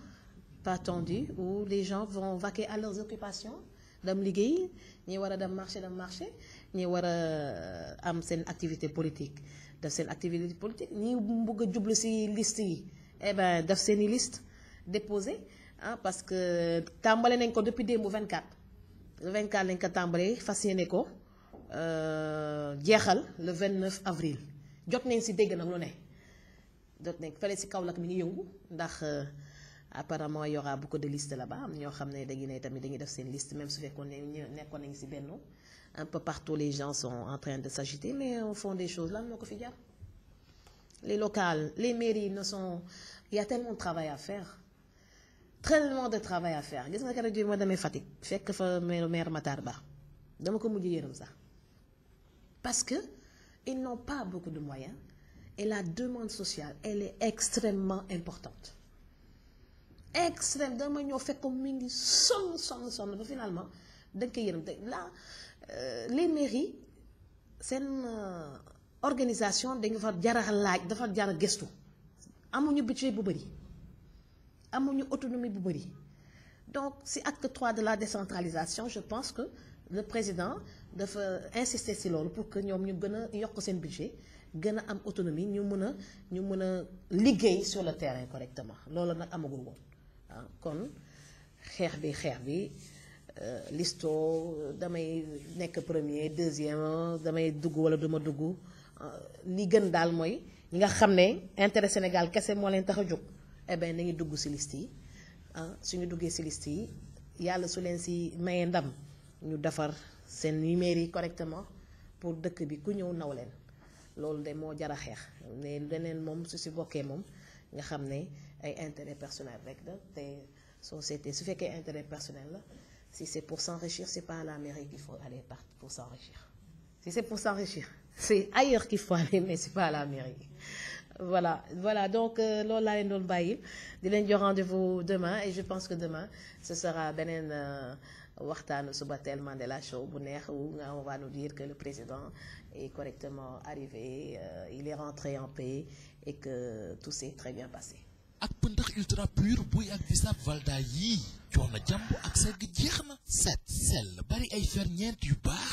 pas tendu, où les gens vont vaquer à leurs occupations dem liggéey ñi war a dem marché ñi war a am seen activité politique def seen activité politique ñi bëgg a jublu ci liste yi def seeni liste déposé parce que tàmbale nañ ko depuis démb 24 lañ ko tàmbalee fas yéene ko jeexal le 29 avril jot nañ ci dégg nag lu ne jot nañ fële ci Kaolack mi ngi yëngu ndax apparemment il y aura beaucoup de listes là-bas am ñoo xam ne dañuy def seen liste même su fekkoon ne nekkoon nañ ci benn un peu partout les gens sont en train de s'agiter mais au fond des choses lan moo ko fi jar les locales les mairies ne sont il y a tellement de travail à faire tellement de travail à faire gis nga keroog ji ma demee Fatick fekk fa maire Matar Ba dama ko mujj yërëm sax parce que ils n'ont pas beaucoup de moyens et la demande sociale elle est extrêmement importante dama ñëw fekk ko mi ngi sonn ba finalement da nga koy yërëm là les mairies seen organisation dañu fa jar a laaj dafa jar a gëstu amuñu budget bu bëri amuñu autonomie bu bëri donc si acte 3 de la décentralisation je pense que le président dafa insister si loolu pour que ñoom ñu gën a yokk seen budget gën a am autonomie ñu mën a liggéey sur le terrain correctement loolu nag amagul woon kon xeex bi listo damay nekk premier deuxième damay dugg wala duma dugg li gën daal mooy ñi nga xam ne intérêt Sénégal kese moo leen tax a jóg nañu dugg ci liste yi suñu duggee ci liste yi yàlla su leen ci mayee ndam ñu defar seen numéro yi correctement pour dëkk bi ku ñëw naw leen loolu de moo jar a xeex ne leneen moom su ci bokkee moom nga xam ne ay intérêt personnel rek la te société su fekkee intérêt personnel la si c'est pour s'enrichir c'est pas à la mairie qu'il faut aller pour s'enrichir si c'est pour s'enrichir c'est ailleurs qu'il faut aller mais c'est pas à la mairie voilà donc loolu laa leen doon bàyyil di leen jox rendez-vous demain et je pense que demain ce sera beneen waxtaanu suba teel Mandela Show bu neex où on va nous dire que le président est correctement arrivé il est rentré en paix et que tout s'est très bien passé.
ak pëndax ultra pur buy ak bisaab Valda yii coono jàmb ak segg jeex na set sell bari ay ferñeent yu baax